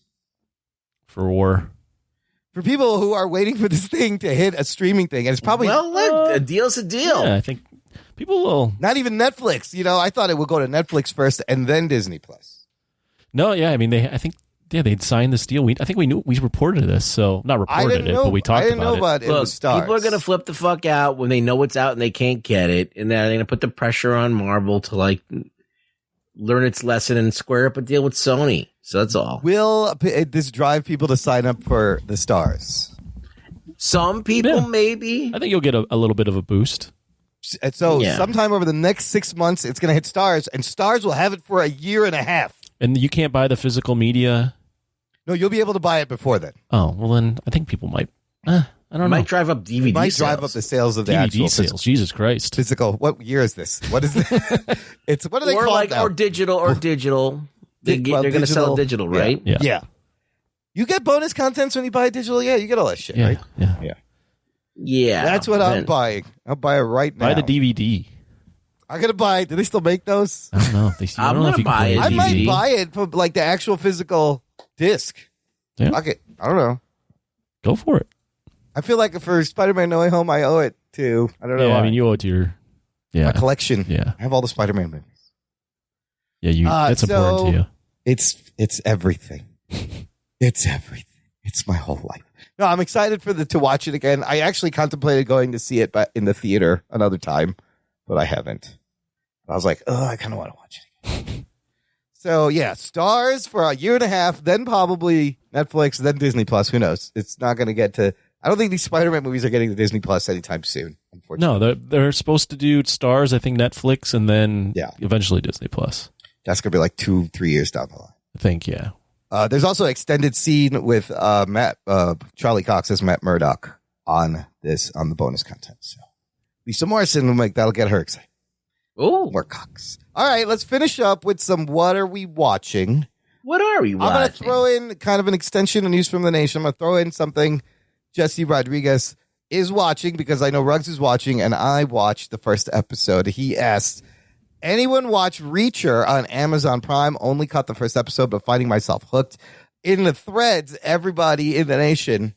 for people who are waiting for this thing to hit a streaming thing? And it's probably a deal's a deal. Yeah, I think people will. Not even Netflix. You know, I thought it would go to Netflix first and then Disney Plus. No, yeah, I mean, they'd signed this deal. I think we reported this, so not reported it, but we talked about it. I didn't know about it. Look, was stars. people are going to flip the fuck out when they know it's out and they can't get it, and then they're going to put the pressure on Marvel to like learn its lesson and square up a deal with Sony. So that's all. Will this drive people to sign up for the stars? Some people, maybe. I think you'll get a little bit of a boost. So sometime over the next 6 months, it's going to hit Stars, and Stars will have it for a year and a half. And you can't buy the physical media? No, you'll be able to buy it before then. Oh, well then I think people might. I don't know. Might drive up DVD might sales. drive up the sales of the DVD actual sales. Jesus Christ. Physical. What year is this? What is it? It's what are they called now? Or digital. They're going to sell digital, right? Yeah. You get bonus contents when you buy digital. Yeah, you get all that shit, right? Yeah. That's what I'm buying. I'll buy it right now. Buy the DVD. I'm gonna buy. Do they still make those? I don't know. I don't know if you can buy it. I might buy it for like the actual physical disc. Yeah. Fuck it. I don't know. Go for it. I feel like for Spider-Man No Way Home, I owe it to. I don't know. Yeah, why. I mean, you owe it to your my collection. Yeah, I have all the Spider-Man movies. Yeah, that's important to you. It's everything. It's everything. It's my whole life. No, I'm excited to watch it again. I actually contemplated going to see it in the theater another time, but I haven't. I was like, I kind of want to watch it again. So, yeah, Stars for a year and a half, then probably Netflix, then Disney Plus. Who knows? It's not going to get to... I don't think these Spider-Man movies are getting to Disney Plus anytime soon, unfortunately. No, they're supposed to do Stars, I think Netflix, and then eventually Disney Plus. That's going to be like 2-3 years down the line. I think, yeah. There's also an extended scene with Charlie Cox as Matt Murdock on the bonus content. So Lisa Morrison will that'll get her excited. Oh, more Cox. All right, let's finish up with some what are we watching? What are we watching? I'm going to throw in kind of an extension of News from the Nation. I'm going to throw in something Jesse Rodriguez is watching because I know Ruggs is watching, and I watched the first episode. He asked, anyone watch Reacher on Amazon Prime? Only caught the first episode, but finding myself hooked. In the threads, everybody in the nation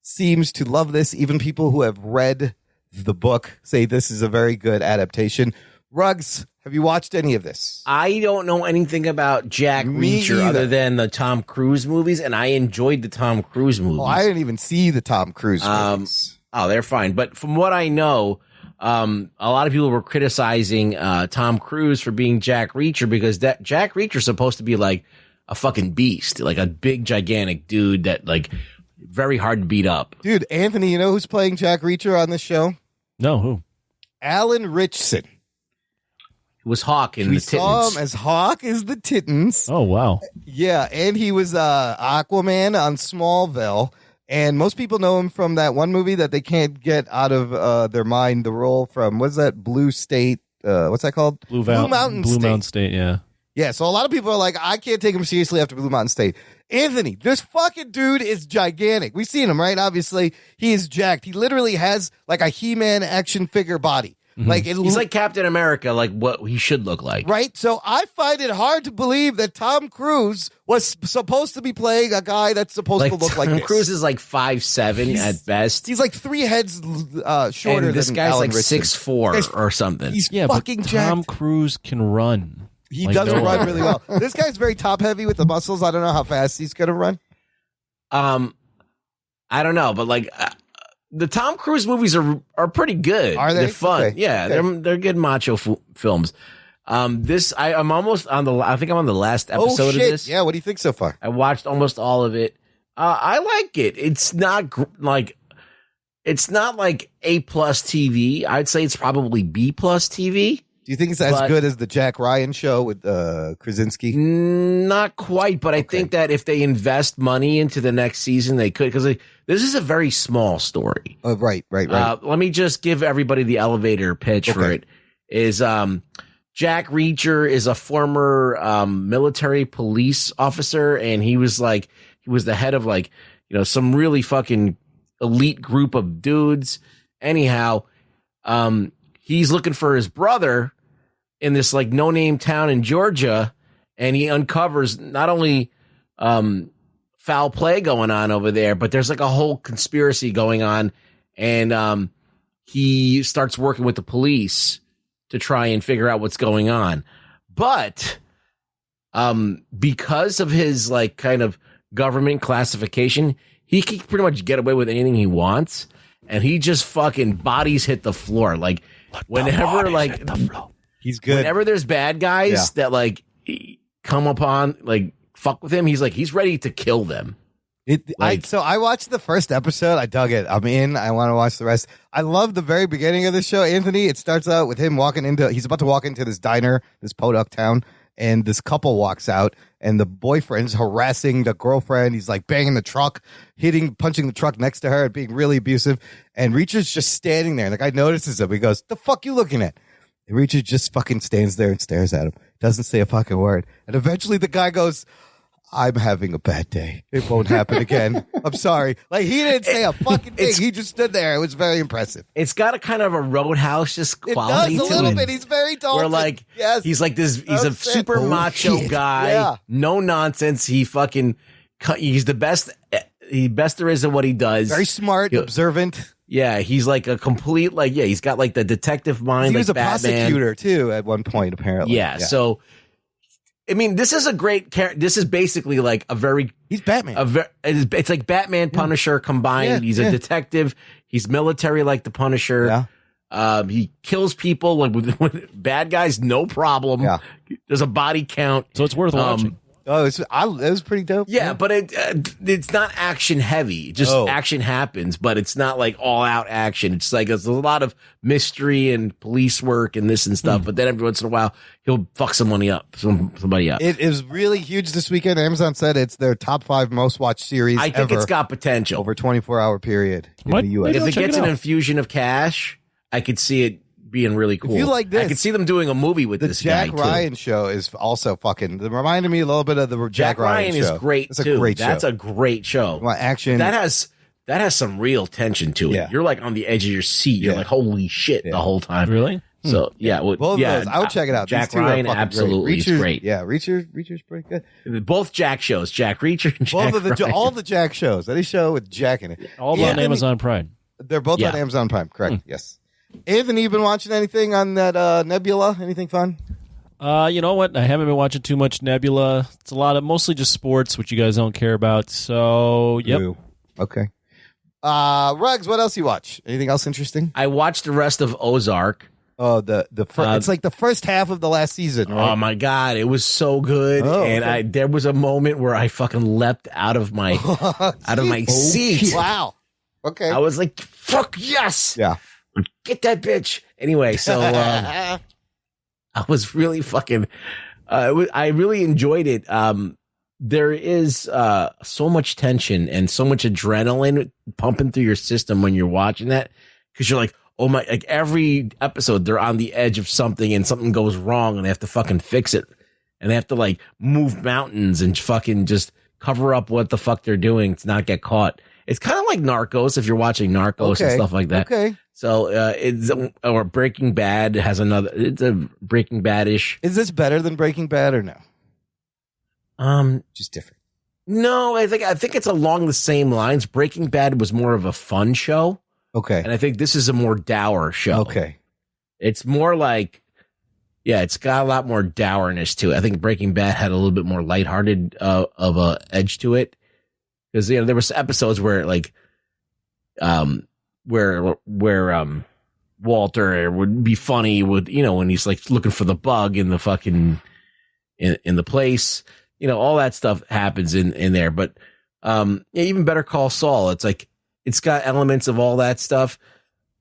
seems to love this. Even people who have read the book say this is a very good adaptation. Ruggs, have you watched any of this? I don't know anything about Jack Reacher other than the Tom Cruise movies, and I enjoyed the Tom Cruise movies. Oh, I didn't even see the Tom Cruise movies. Oh, they're fine. But from what I know, a lot of people were criticizing Tom Cruise for being Jack Reacher because that Jack Reacher's supposed to be like a fucking beast, like a big, gigantic dude that like very hard to beat up. Dude, Anthony, you know who's playing Jack Reacher on this show? No, who? Alan Ritchson. He was Hawk in we the saw Titans. him as Hawk is the Titans. Oh, wow. Yeah, and he was Aquaman on Smallville. And most people know him from that one movie that they can't get out of their mind, the role from, what's that, Blue State, what's that called? Blue Mountain State, yeah. Yeah, so a lot of people are like, I can't take him seriously after Blue Mountain State. Anthony, this fucking dude is gigantic. We've seen him, right? Obviously, he is jacked. He literally has like a He-Man action figure body. Mm-hmm. Like he's like Captain America, like what he should look like. Right? So I find it hard to believe that Tom Cruise was supposed to be playing a guy that's supposed to look like this. Tom Cruise is like 5'7" at best. He's like 3 heads shorter and this than guy's Alan like Ritchson. 6'4" or something. He's Yeah, fucking but jacked. Tom Cruise can run. He like doesn't no run other. really well. This guy's very top heavy with the muscles. I don't know how fast he's going to run. I don't know, but like the Tom Cruise movies are pretty good. Are they? They're fun. Okay. Yeah, Okay. they're good macho films. I'm almost on I think I'm on the last episode of this. Yeah, what do you think so far? I watched almost all of it. I like it. It's not like A+ TV. I'd say it's probably B+ TV. Do you think it's as But- good as the Jack Ryan show with Krasinski? Not quite, but I think that if they invest money into the next season, they could, because this is a very small story. Right. Let me just give everybody the elevator pitch for it. Is Jack Reacher is a former military police officer, and he was the head of some really fucking elite group of dudes. Anyhow, he's looking for his brother in this no-name town in Georgia, and he uncovers not only foul play going on over there, but there's a whole conspiracy going on, and he starts working with the police to try and figure out what's going on. But because of his kind of government classification, he can pretty much get away with anything he wants, and he just fucking bodies hit the floor. Whenever he's good. Whenever there's bad guys that come upon fuck with him, he's ready to kill them. So I watched the first episode. I dug it. I'm in. I want to watch the rest. I love the very beginning of the show, Anthony. It starts out with him he's about to walk into this diner, this podunk town, and this couple walks out, and the boyfriend's harassing the girlfriend. He's banging the truck, punching the truck next to her, and being really abusive. And Reacher's just standing there, and the guy notices him. He goes, "The fuck you looking at?" And Reacher just fucking stands there and stares at him. Doesn't say a fucking word. And eventually the guy goes, "I'm having a bad day. It won't happen again. I'm sorry." He didn't say a fucking thing. He just stood there. It was very impressive. It's got a kind of a Roadhouse just quality It does a to little it. bit. He's very daunting. Where yes. he's he's a super macho guy. Yeah. No nonsense. He's the best. He best there is at what he does. Very smart, observant. Yeah, he's a complete he's got the detective mind. He was a Batman. prosecutor too at one point, apparently. Yeah, so I mean, this is a great character. This is basically a very he's Batman. It's like Batman Punisher combined. Yeah, He's a detective. He's military like the Punisher. Yeah. He kills people with bad guys, no problem. Yeah. There's a body count, so it's worth watching. Oh, it was pretty dope. Yeah, but it's not action heavy. Just action happens, but it's not all out action. It's there's a lot of mystery and police work and this and stuff. But then every once in a while, he'll fuck somebody up. It is really huge this weekend. Amazon said it's their top 5 most watched series. I think ever it's got potential over 24-hour period in the U.S. If it check gets it an out. infusion of cash, I could see it being really cool. If you like this, I could see them doing a movie with the this Jack guy Ryan too. show is also fucking. It reminded me a little bit of the Jack Ryan show. is great It's too. a great That's show. a great show. Well, action. That has some real tension to it. Yeah. You're on the edge of your seat. You're Yeah. holy shit the whole time. Really? So yeah, both of those. I would check it out. Jack These two are Ryan fucking absolutely is Reacher's, great. Yeah, Reacher's pretty good. Both Jack shows, Jack Reacher and Jack Both of Ryan. all the Jack shows. Any show with Jack in it. All Yeah. on Amazon Prime. They're both Yeah. on Amazon Prime. Correct. Yes. Anthony, you been watching anything on that Nebula? Anything fun? You know what? I haven't been watching too much Nebula. It's a lot of mostly just sports, which you guys don't care about. So, yep. Ooh. Okay. Ruggs, what else you watch? Anything else interesting? I watched the rest of Ozark. Oh, it's like the first half of the last season, right? Oh my god, it was so good, and there was a moment where I fucking leapt out of my seat. Wow. Okay. I was like, "Fuck yes, Yeah. get that bitch." Anyway, so I was really fucking. I really enjoyed it. There is so much tension and so much adrenaline pumping through your system when you're watching that, because you're like, oh my, like every episode they're on the edge of something and something goes wrong and they have to fucking fix it, and they have to like move mountains and fucking just cover up what the fuck they're doing to not get caught. It's kind of like Narcos, if you're watching Narcos and stuff like that. Okay. So or Breaking Bad has another. It's a Breaking Bad-ish. Is this better than Breaking Bad or no? Just different. No, I think it's along the same lines. Breaking Bad was more of a fun show. Okay. And I think this is a more dour show. Okay. It's more like, yeah, it's got a lot more dourness to it. I think Breaking Bad had a little bit more lighthearted of a edge to it. Because, you know, there was episodes where like, where Walter would be funny with, you know, when he's like looking for the bug in the fucking, in the place, you know, all that stuff happens in there. But, yeah, even Better Call Saul, it's like, it's got elements of all that stuff.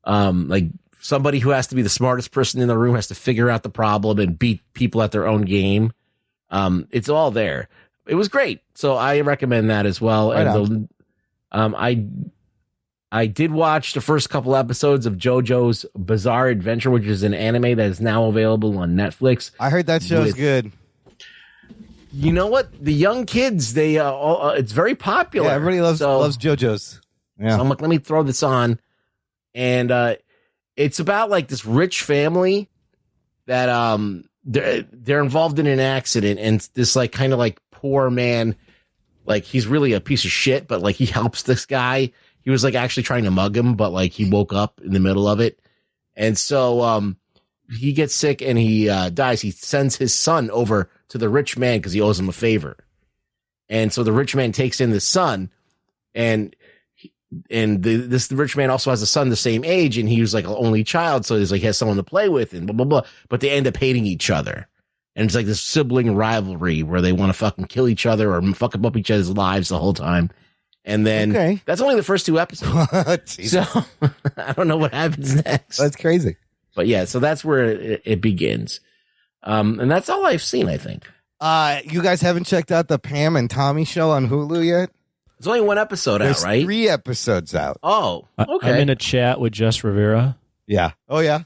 Like somebody who has to be the smartest person in the room has to figure out the problem and beat people at their own game. It's all there. It was great. So I recommend that as well. Right and I did watch the first couple episodes of JoJo's Bizarre Adventure, which is an anime that is now available on Netflix. I heard that show's good. You know what? The young kids, it's very popular. Yeah, everybody loves JoJo's. Yeah. So I'm like, let me throw this on. And it's about like this rich family that they're involved in an accident, and this like kind of like poor man, like he's really a piece of shit, but like he helps this guy. He was like actually trying to mug him, but like he woke up in the middle of it. And so he gets sick and he dies. He sends his son over to the rich man because he owes him a favor. And so the rich man takes in the son, and the rich man also has a son the same age, and he was like an only child, so he's like he has someone to play with and blah blah blah. But they end up hating each other, and it's like this sibling rivalry where they want to fucking kill each other or fuck up each other's lives the whole time. And then that's only the first 2 episodes. So I don't know what happens next. That's crazy. But yeah, so that's where it begins. And that's all I've seen, I think. You guys haven't checked out the Pam and Tommy show on Hulu yet? There's only 1 episode There's out, right? 3 episodes out. Oh, okay. I'm in a chat with Jess Rivera. Yeah. Oh, yeah.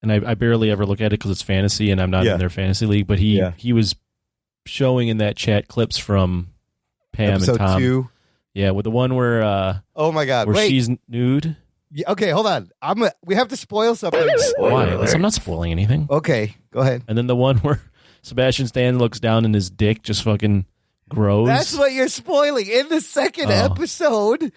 And I barely ever look at it because it's fantasy and I'm not in their fantasy league. But he was showing in that chat clips from Pam episode and Tom. 2. Yeah, with the one where oh my God, where she's nude. Yeah, okay, hold on. We have to spoil something. Why? I'm not spoiling anything. Okay, go ahead. And then the one where Sebastian Stan looks down and his dick just fucking grows. That's what you're spoiling in the second episode.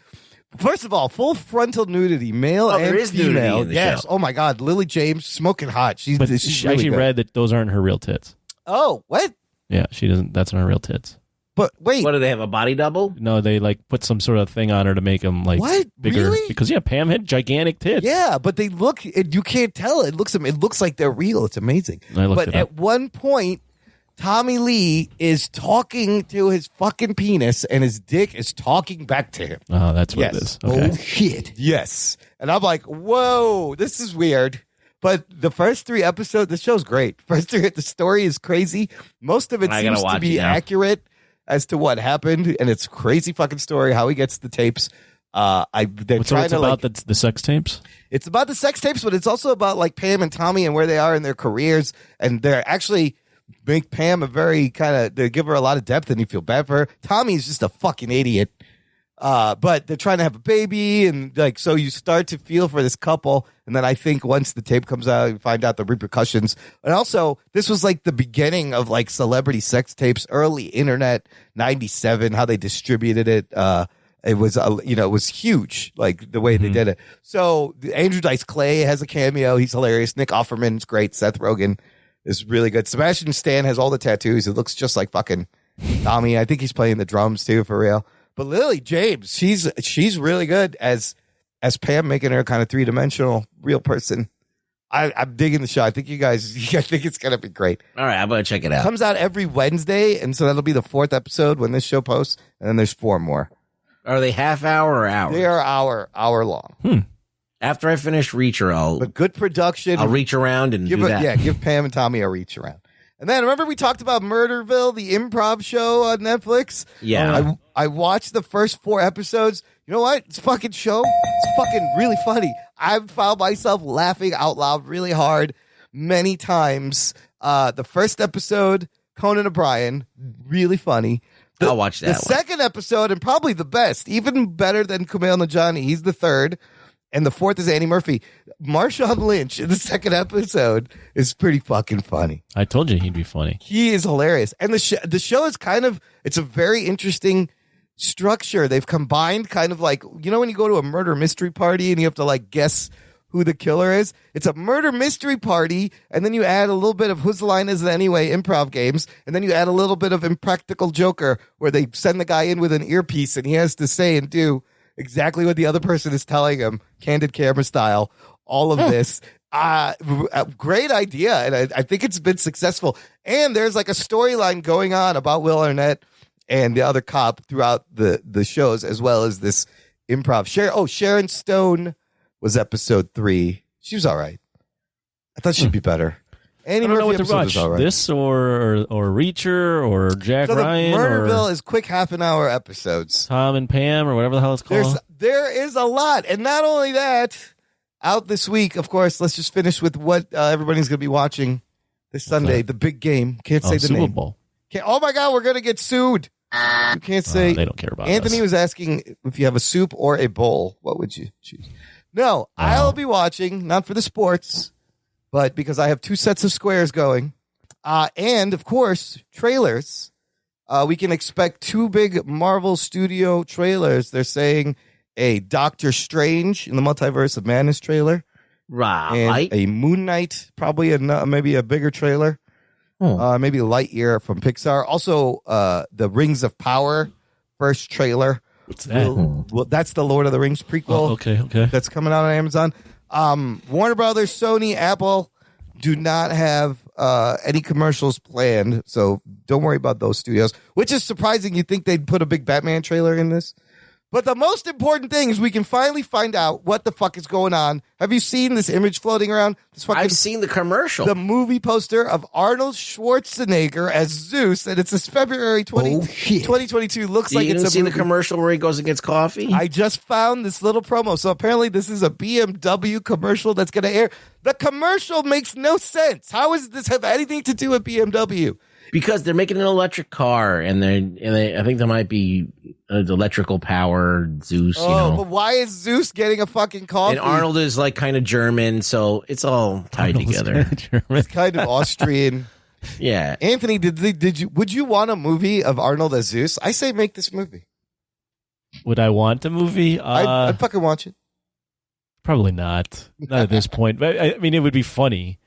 First of all, full frontal nudity, male and there is female. nudity in the Yes. show. Oh my God, Lily James smoking hot. She's But really she actually good. read that those aren't her real tits. Oh, what? Yeah, she doesn't. That's not her real tits. But wait, What do they have, a body double? No, they like put some sort of thing on her to make them like What? bigger. Really? Because Pam had gigantic tits. yeah, but they look. You can't tell. It looks like they're real. It's amazing. I looked But it at up. one point, Tommy Lee is talking to his fucking penis, and his dick is talking back to him. Oh, that's what Yes. it is. Okay. Oh shit. Yes. And I'm like, whoa, this is weird. But the first 3 episodes, the show's great. First 3, the story is crazy. Most of it I gotta seems to watch be it now. accurate as to what happened, and it's crazy fucking story how he gets the tapes. They're So trying it's to about like, the sex tapes? it's about the sex tapes, but it's also about like Pam and Tommy and where they are in their careers, and they're actually make Pam a very kind of, they give her a lot of depth, and you feel bad for her. Tommy's just a fucking idiot. But they're trying to have a baby, and like, so you start to feel for this couple. And then I think once the tape comes out, you find out the repercussions. And also, this was like the beginning of like celebrity sex tapes, early internet, 97, how they distributed it. It was, it was huge, like the way they did it. So Andrew Dice Clay has a cameo. He's hilarious. Nick Offerman's great. Seth Rogen is really good. Sebastian Stan has all the tattoos. It looks just like fucking Tommy. I think he's playing the drums too, for real. But Lily James, she's really good as Pam, making her kind of 3-dimensional real person. I'm digging the show. I think I think it's gonna be great. All right, I'm gonna check it out. Comes out every Wednesday, and so that'll be the 4th episode when this show posts, and then there's 4 more. Are they half hour or hour? They are hour long. After I finish Reacher, But good production. I'll reach around and give do that. give Pam and Tommy a reach around. And then remember we talked about Murderville, the improv show on Netflix? Yeah. I watched the first 4 episodes. You know what? It's a fucking show. It's fucking really funny. I've found myself laughing out loud really hard many times. The first episode, Conan O'Brien, really funny. I'll watch that The one. second episode, and probably the best, even better than Kumail Nanjiani. He's the 3rd. And the 4th is Andy Murphy. Marshawn Lynch in the second episode is pretty fucking funny. I told you he'd be funny. He is hilarious. And the show is it's a very interesting structure. They've combined kind of like, when you go to a murder mystery party and you have to like guess who the killer is? It's a murder mystery party, and then you add a little bit of Whose Line Is It Anyway improv games, and then you add a little bit of Impractical Joker, where they send the guy in with an earpiece and he has to say and do exactly what the other person is telling him, candid camera style, all of this. A great idea, and I think it's been successful. And there's like a storyline going on about Will Arnett and the other cop throughout the shows, as well as this improv. Sharon Stone was episode 3. She was all right. I thought she'd be better. Annie I don't know Murphy what to episode was watch. all right. This or Reacher or Jack So the Ryan Murderville or is quick half-an-hour episodes. Tom and Pam or whatever the hell it's called. There is a lot. And not only that, out this week, of course, let's just finish with what everybody's going to be watching this Sunday, the big game. Can't say the Super name. Bowl. Oh, my God, we're going to get sued. You can't say. They don't care about Anthony us. was asking if you have a soup or a bowl, what would you choose? No, I'll be watching, not for the sports, but because I have 2 sets of squares going. And, of course, trailers. We can expect 2 big Marvel Studio trailers. They're saying a Doctor Strange in the Multiverse of Madness trailer. Right. And a Moon Knight, probably maybe a bigger trailer. Maybe Lightyear from Pixar. Also, the Rings of Power first trailer. What's that? Well, that's the Lord of the Rings prequel. Okay. That's coming out on Amazon. Warner Brothers, Sony, Apple do not have any commercials planned, so don't worry about those studios, which is surprising. You'd think they'd put a big Batman trailer in this. But the most important thing is we can finally find out what the fuck is going on. Have you seen this image floating around? I've seen the commercial. The movie poster of Arnold Schwarzenegger as Zeus, and it's this February 2022. Looks like you it's didn't a see movie. the commercial where he goes and gets coffee? I just found this little promo. So apparently this is a BMW commercial that's going to air. The commercial makes no sense. How does this have anything to do with BMW? Because they're making an electric car, and I think there might be an electrical power Zeus. But why is Zeus getting a fucking coffee? And Arnold is like kind of German, so it's all tied together. It's kind of Austrian. Yeah, Anthony, would you want a movie of Arnold as Zeus? I say make this movie. Would I want a movie? I'd fucking watch it. Probably not. Not at this point. But I mean, it would be funny.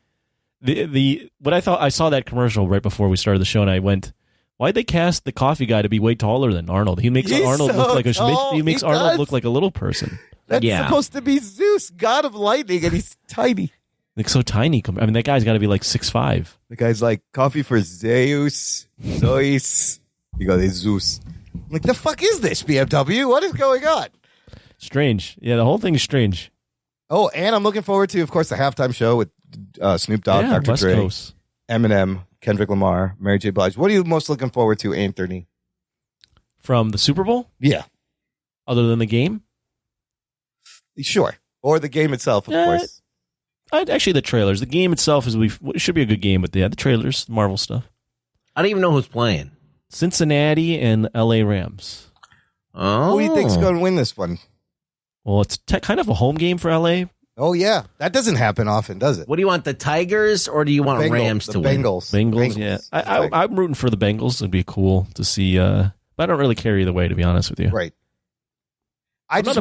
What I saw that commercial right before we started the show, and I went, "Why'd they cast the coffee guy to be way taller than Arnold? He's Arnold so look like tall. he makes He Arnold does. look like a little person. That's supposed to be Zeus, god of lightning, and he's tiny. Like so tiny. I mean, that guy's got to be like 6'5". The guy's like, coffee for Zeus. Zeus. You go, it's Zeus. I'm like, the fuck is this, BMW? What is going on? Strange. Yeah, the whole thing is strange. Oh, and I'm looking forward to, of course, the halftime show with Snoop Dogg, Dr. West Dre, Coast. Eminem, Kendrick Lamar, Mary J. Blige. What are you most looking forward to, Anthony? From the Super Bowl? Yeah. Other than the game? Sure. Or the game itself, of course. Actually, the trailers. The game itself it should be a good game, but the trailers, the Marvel stuff. I don't even know who's playing. Cincinnati and L.A. Rams. Oh, Who do you think's going to win this one? Well, it's kind of a home game for L.A. Oh, yeah. That doesn't happen often, does it? What do you want, the Tigers, or do you want Rams to win? Bengals. Yeah. I'm rooting for the Bengals. It'd be cool to see. But I don't really care either way, to be honest with you. Right. I'm not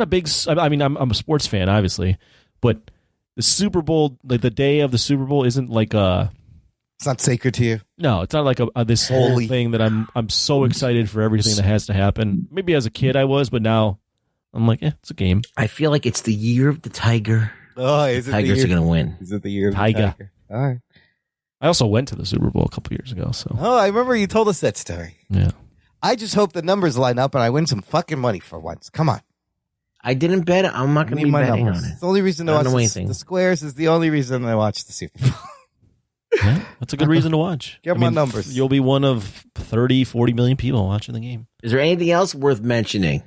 a big. I mean, I'm a sports fan, obviously, but the Super Bowl, like the day of the Super Bowl, isn't like a. It's not sacred to you. No, it's not like this whole thing that I'm so excited for everything that has to happen. Maybe as a kid I was, but now I'm like, it's a game. I feel like it's the year of the Tiger. Oh, is it Tigers are going to win. Is it the year of Tiger? the Tiger? All right. I also went to the Super Bowl a couple years ago. So. Oh, I remember you told us that story. Yeah. I just hope the numbers line up and I win some fucking money for once. Come on. I didn't bet. I'm not going to be betting on it. It's the only reason to I don't watch know the anything. Squares is the only reason I watch the Super Bowl. Yeah, that's a good reason to watch. Get my numbers. You'll be one of 30, 40 million people watching the game. Is there anything else worth mentioning?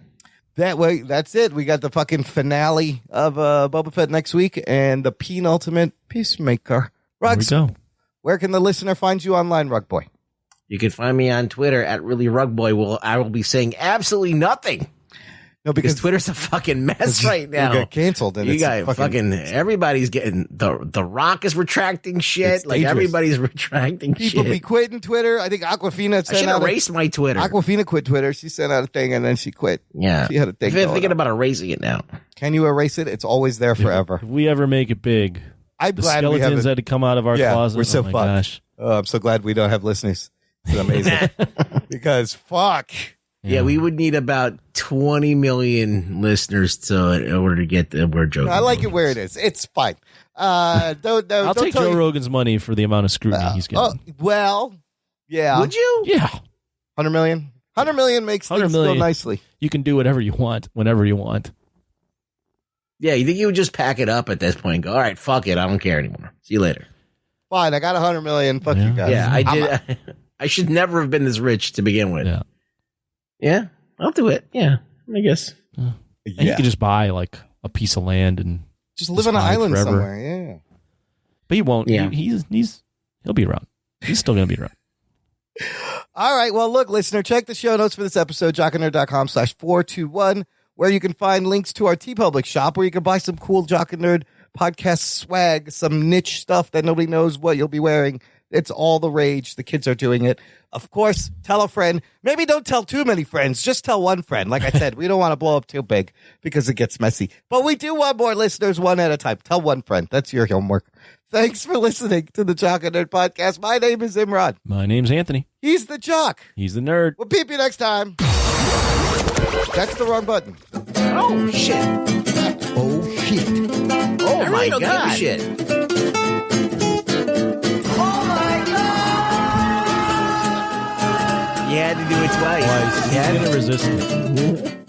That way, that's it. We got the fucking finale of Boba Fett next week and the penultimate Peacemaker. Rugs, There we go. where can the listener find you online, Rug Boy? You can find me on Twitter at ReallyRugBoy. Well, I will be saying absolutely nothing. No, because Twitter's a fucking mess right now. You got canceled. And You it's got fucking everybody's getting the Rock is retracting shit. It's Like dangerous. everybody's retracting People shit. be quitting Twitter. I think Aquafina I sent should out erase my Twitter. Aquafina quit Twitter. She sent out a thing and then she quit. Yeah, She had a thing. I've been going thinking on. about erasing it now. Can you erase it? It's always there forever. If we ever make it big, I'm the glad we skeletons haven't. had to come out of our closet. We're so oh my fucked. gosh. Oh, I'm so glad we don't have listeners. It's amazing. Because fuck. Yeah, we would need about 20 million listeners in order to get the word Jojo. I like it where it is. It's fine. I'll don't take tell Joe you- Rogan's money for the amount of scrutiny he's getting. Well, yeah. Would you? Yeah. 100 million? 100 million makes 100 things million. go nicely. You can do whatever you want, whenever you want. Yeah, you think you would just pack it up at this point and go, all right, fuck it, I don't care anymore. See you later. Fine, I got 100 million. Fuck you guys. Yeah, I did. I should never have been this rich to begin with. Yeah. Yeah, I'll do it. Yeah, I guess. And you could just buy like a piece of land and just live on an hide island forever. somewhere. Yeah. But he won't. Yeah. He'll be around. He's still going to be around. All right. Well, look, listener, check the show notes for this episode, jockandnerd.com/421, where you can find links to our TeePublic shop, where you can buy some cool Jock and Nerd podcast swag, some niche stuff that nobody knows what you'll be wearing. It's all the rage. The kids are doing it. Of course, tell a friend. Maybe don't tell too many friends. Just tell one friend. Like I said, we don't want to blow up too big because it gets messy. But we do want more listeners, one at a time. Tell one friend. That's your homework. Thanks for listening to the Jock and Nerd Podcast. My name is Imran. My name's Anthony. He's the Jock. He's the nerd. We'll peep you next time. That's the wrong button. Oh, shit. Oh, shit. Oh, I really my don't give a God. shit. You had to do it twice. He's going to resist it.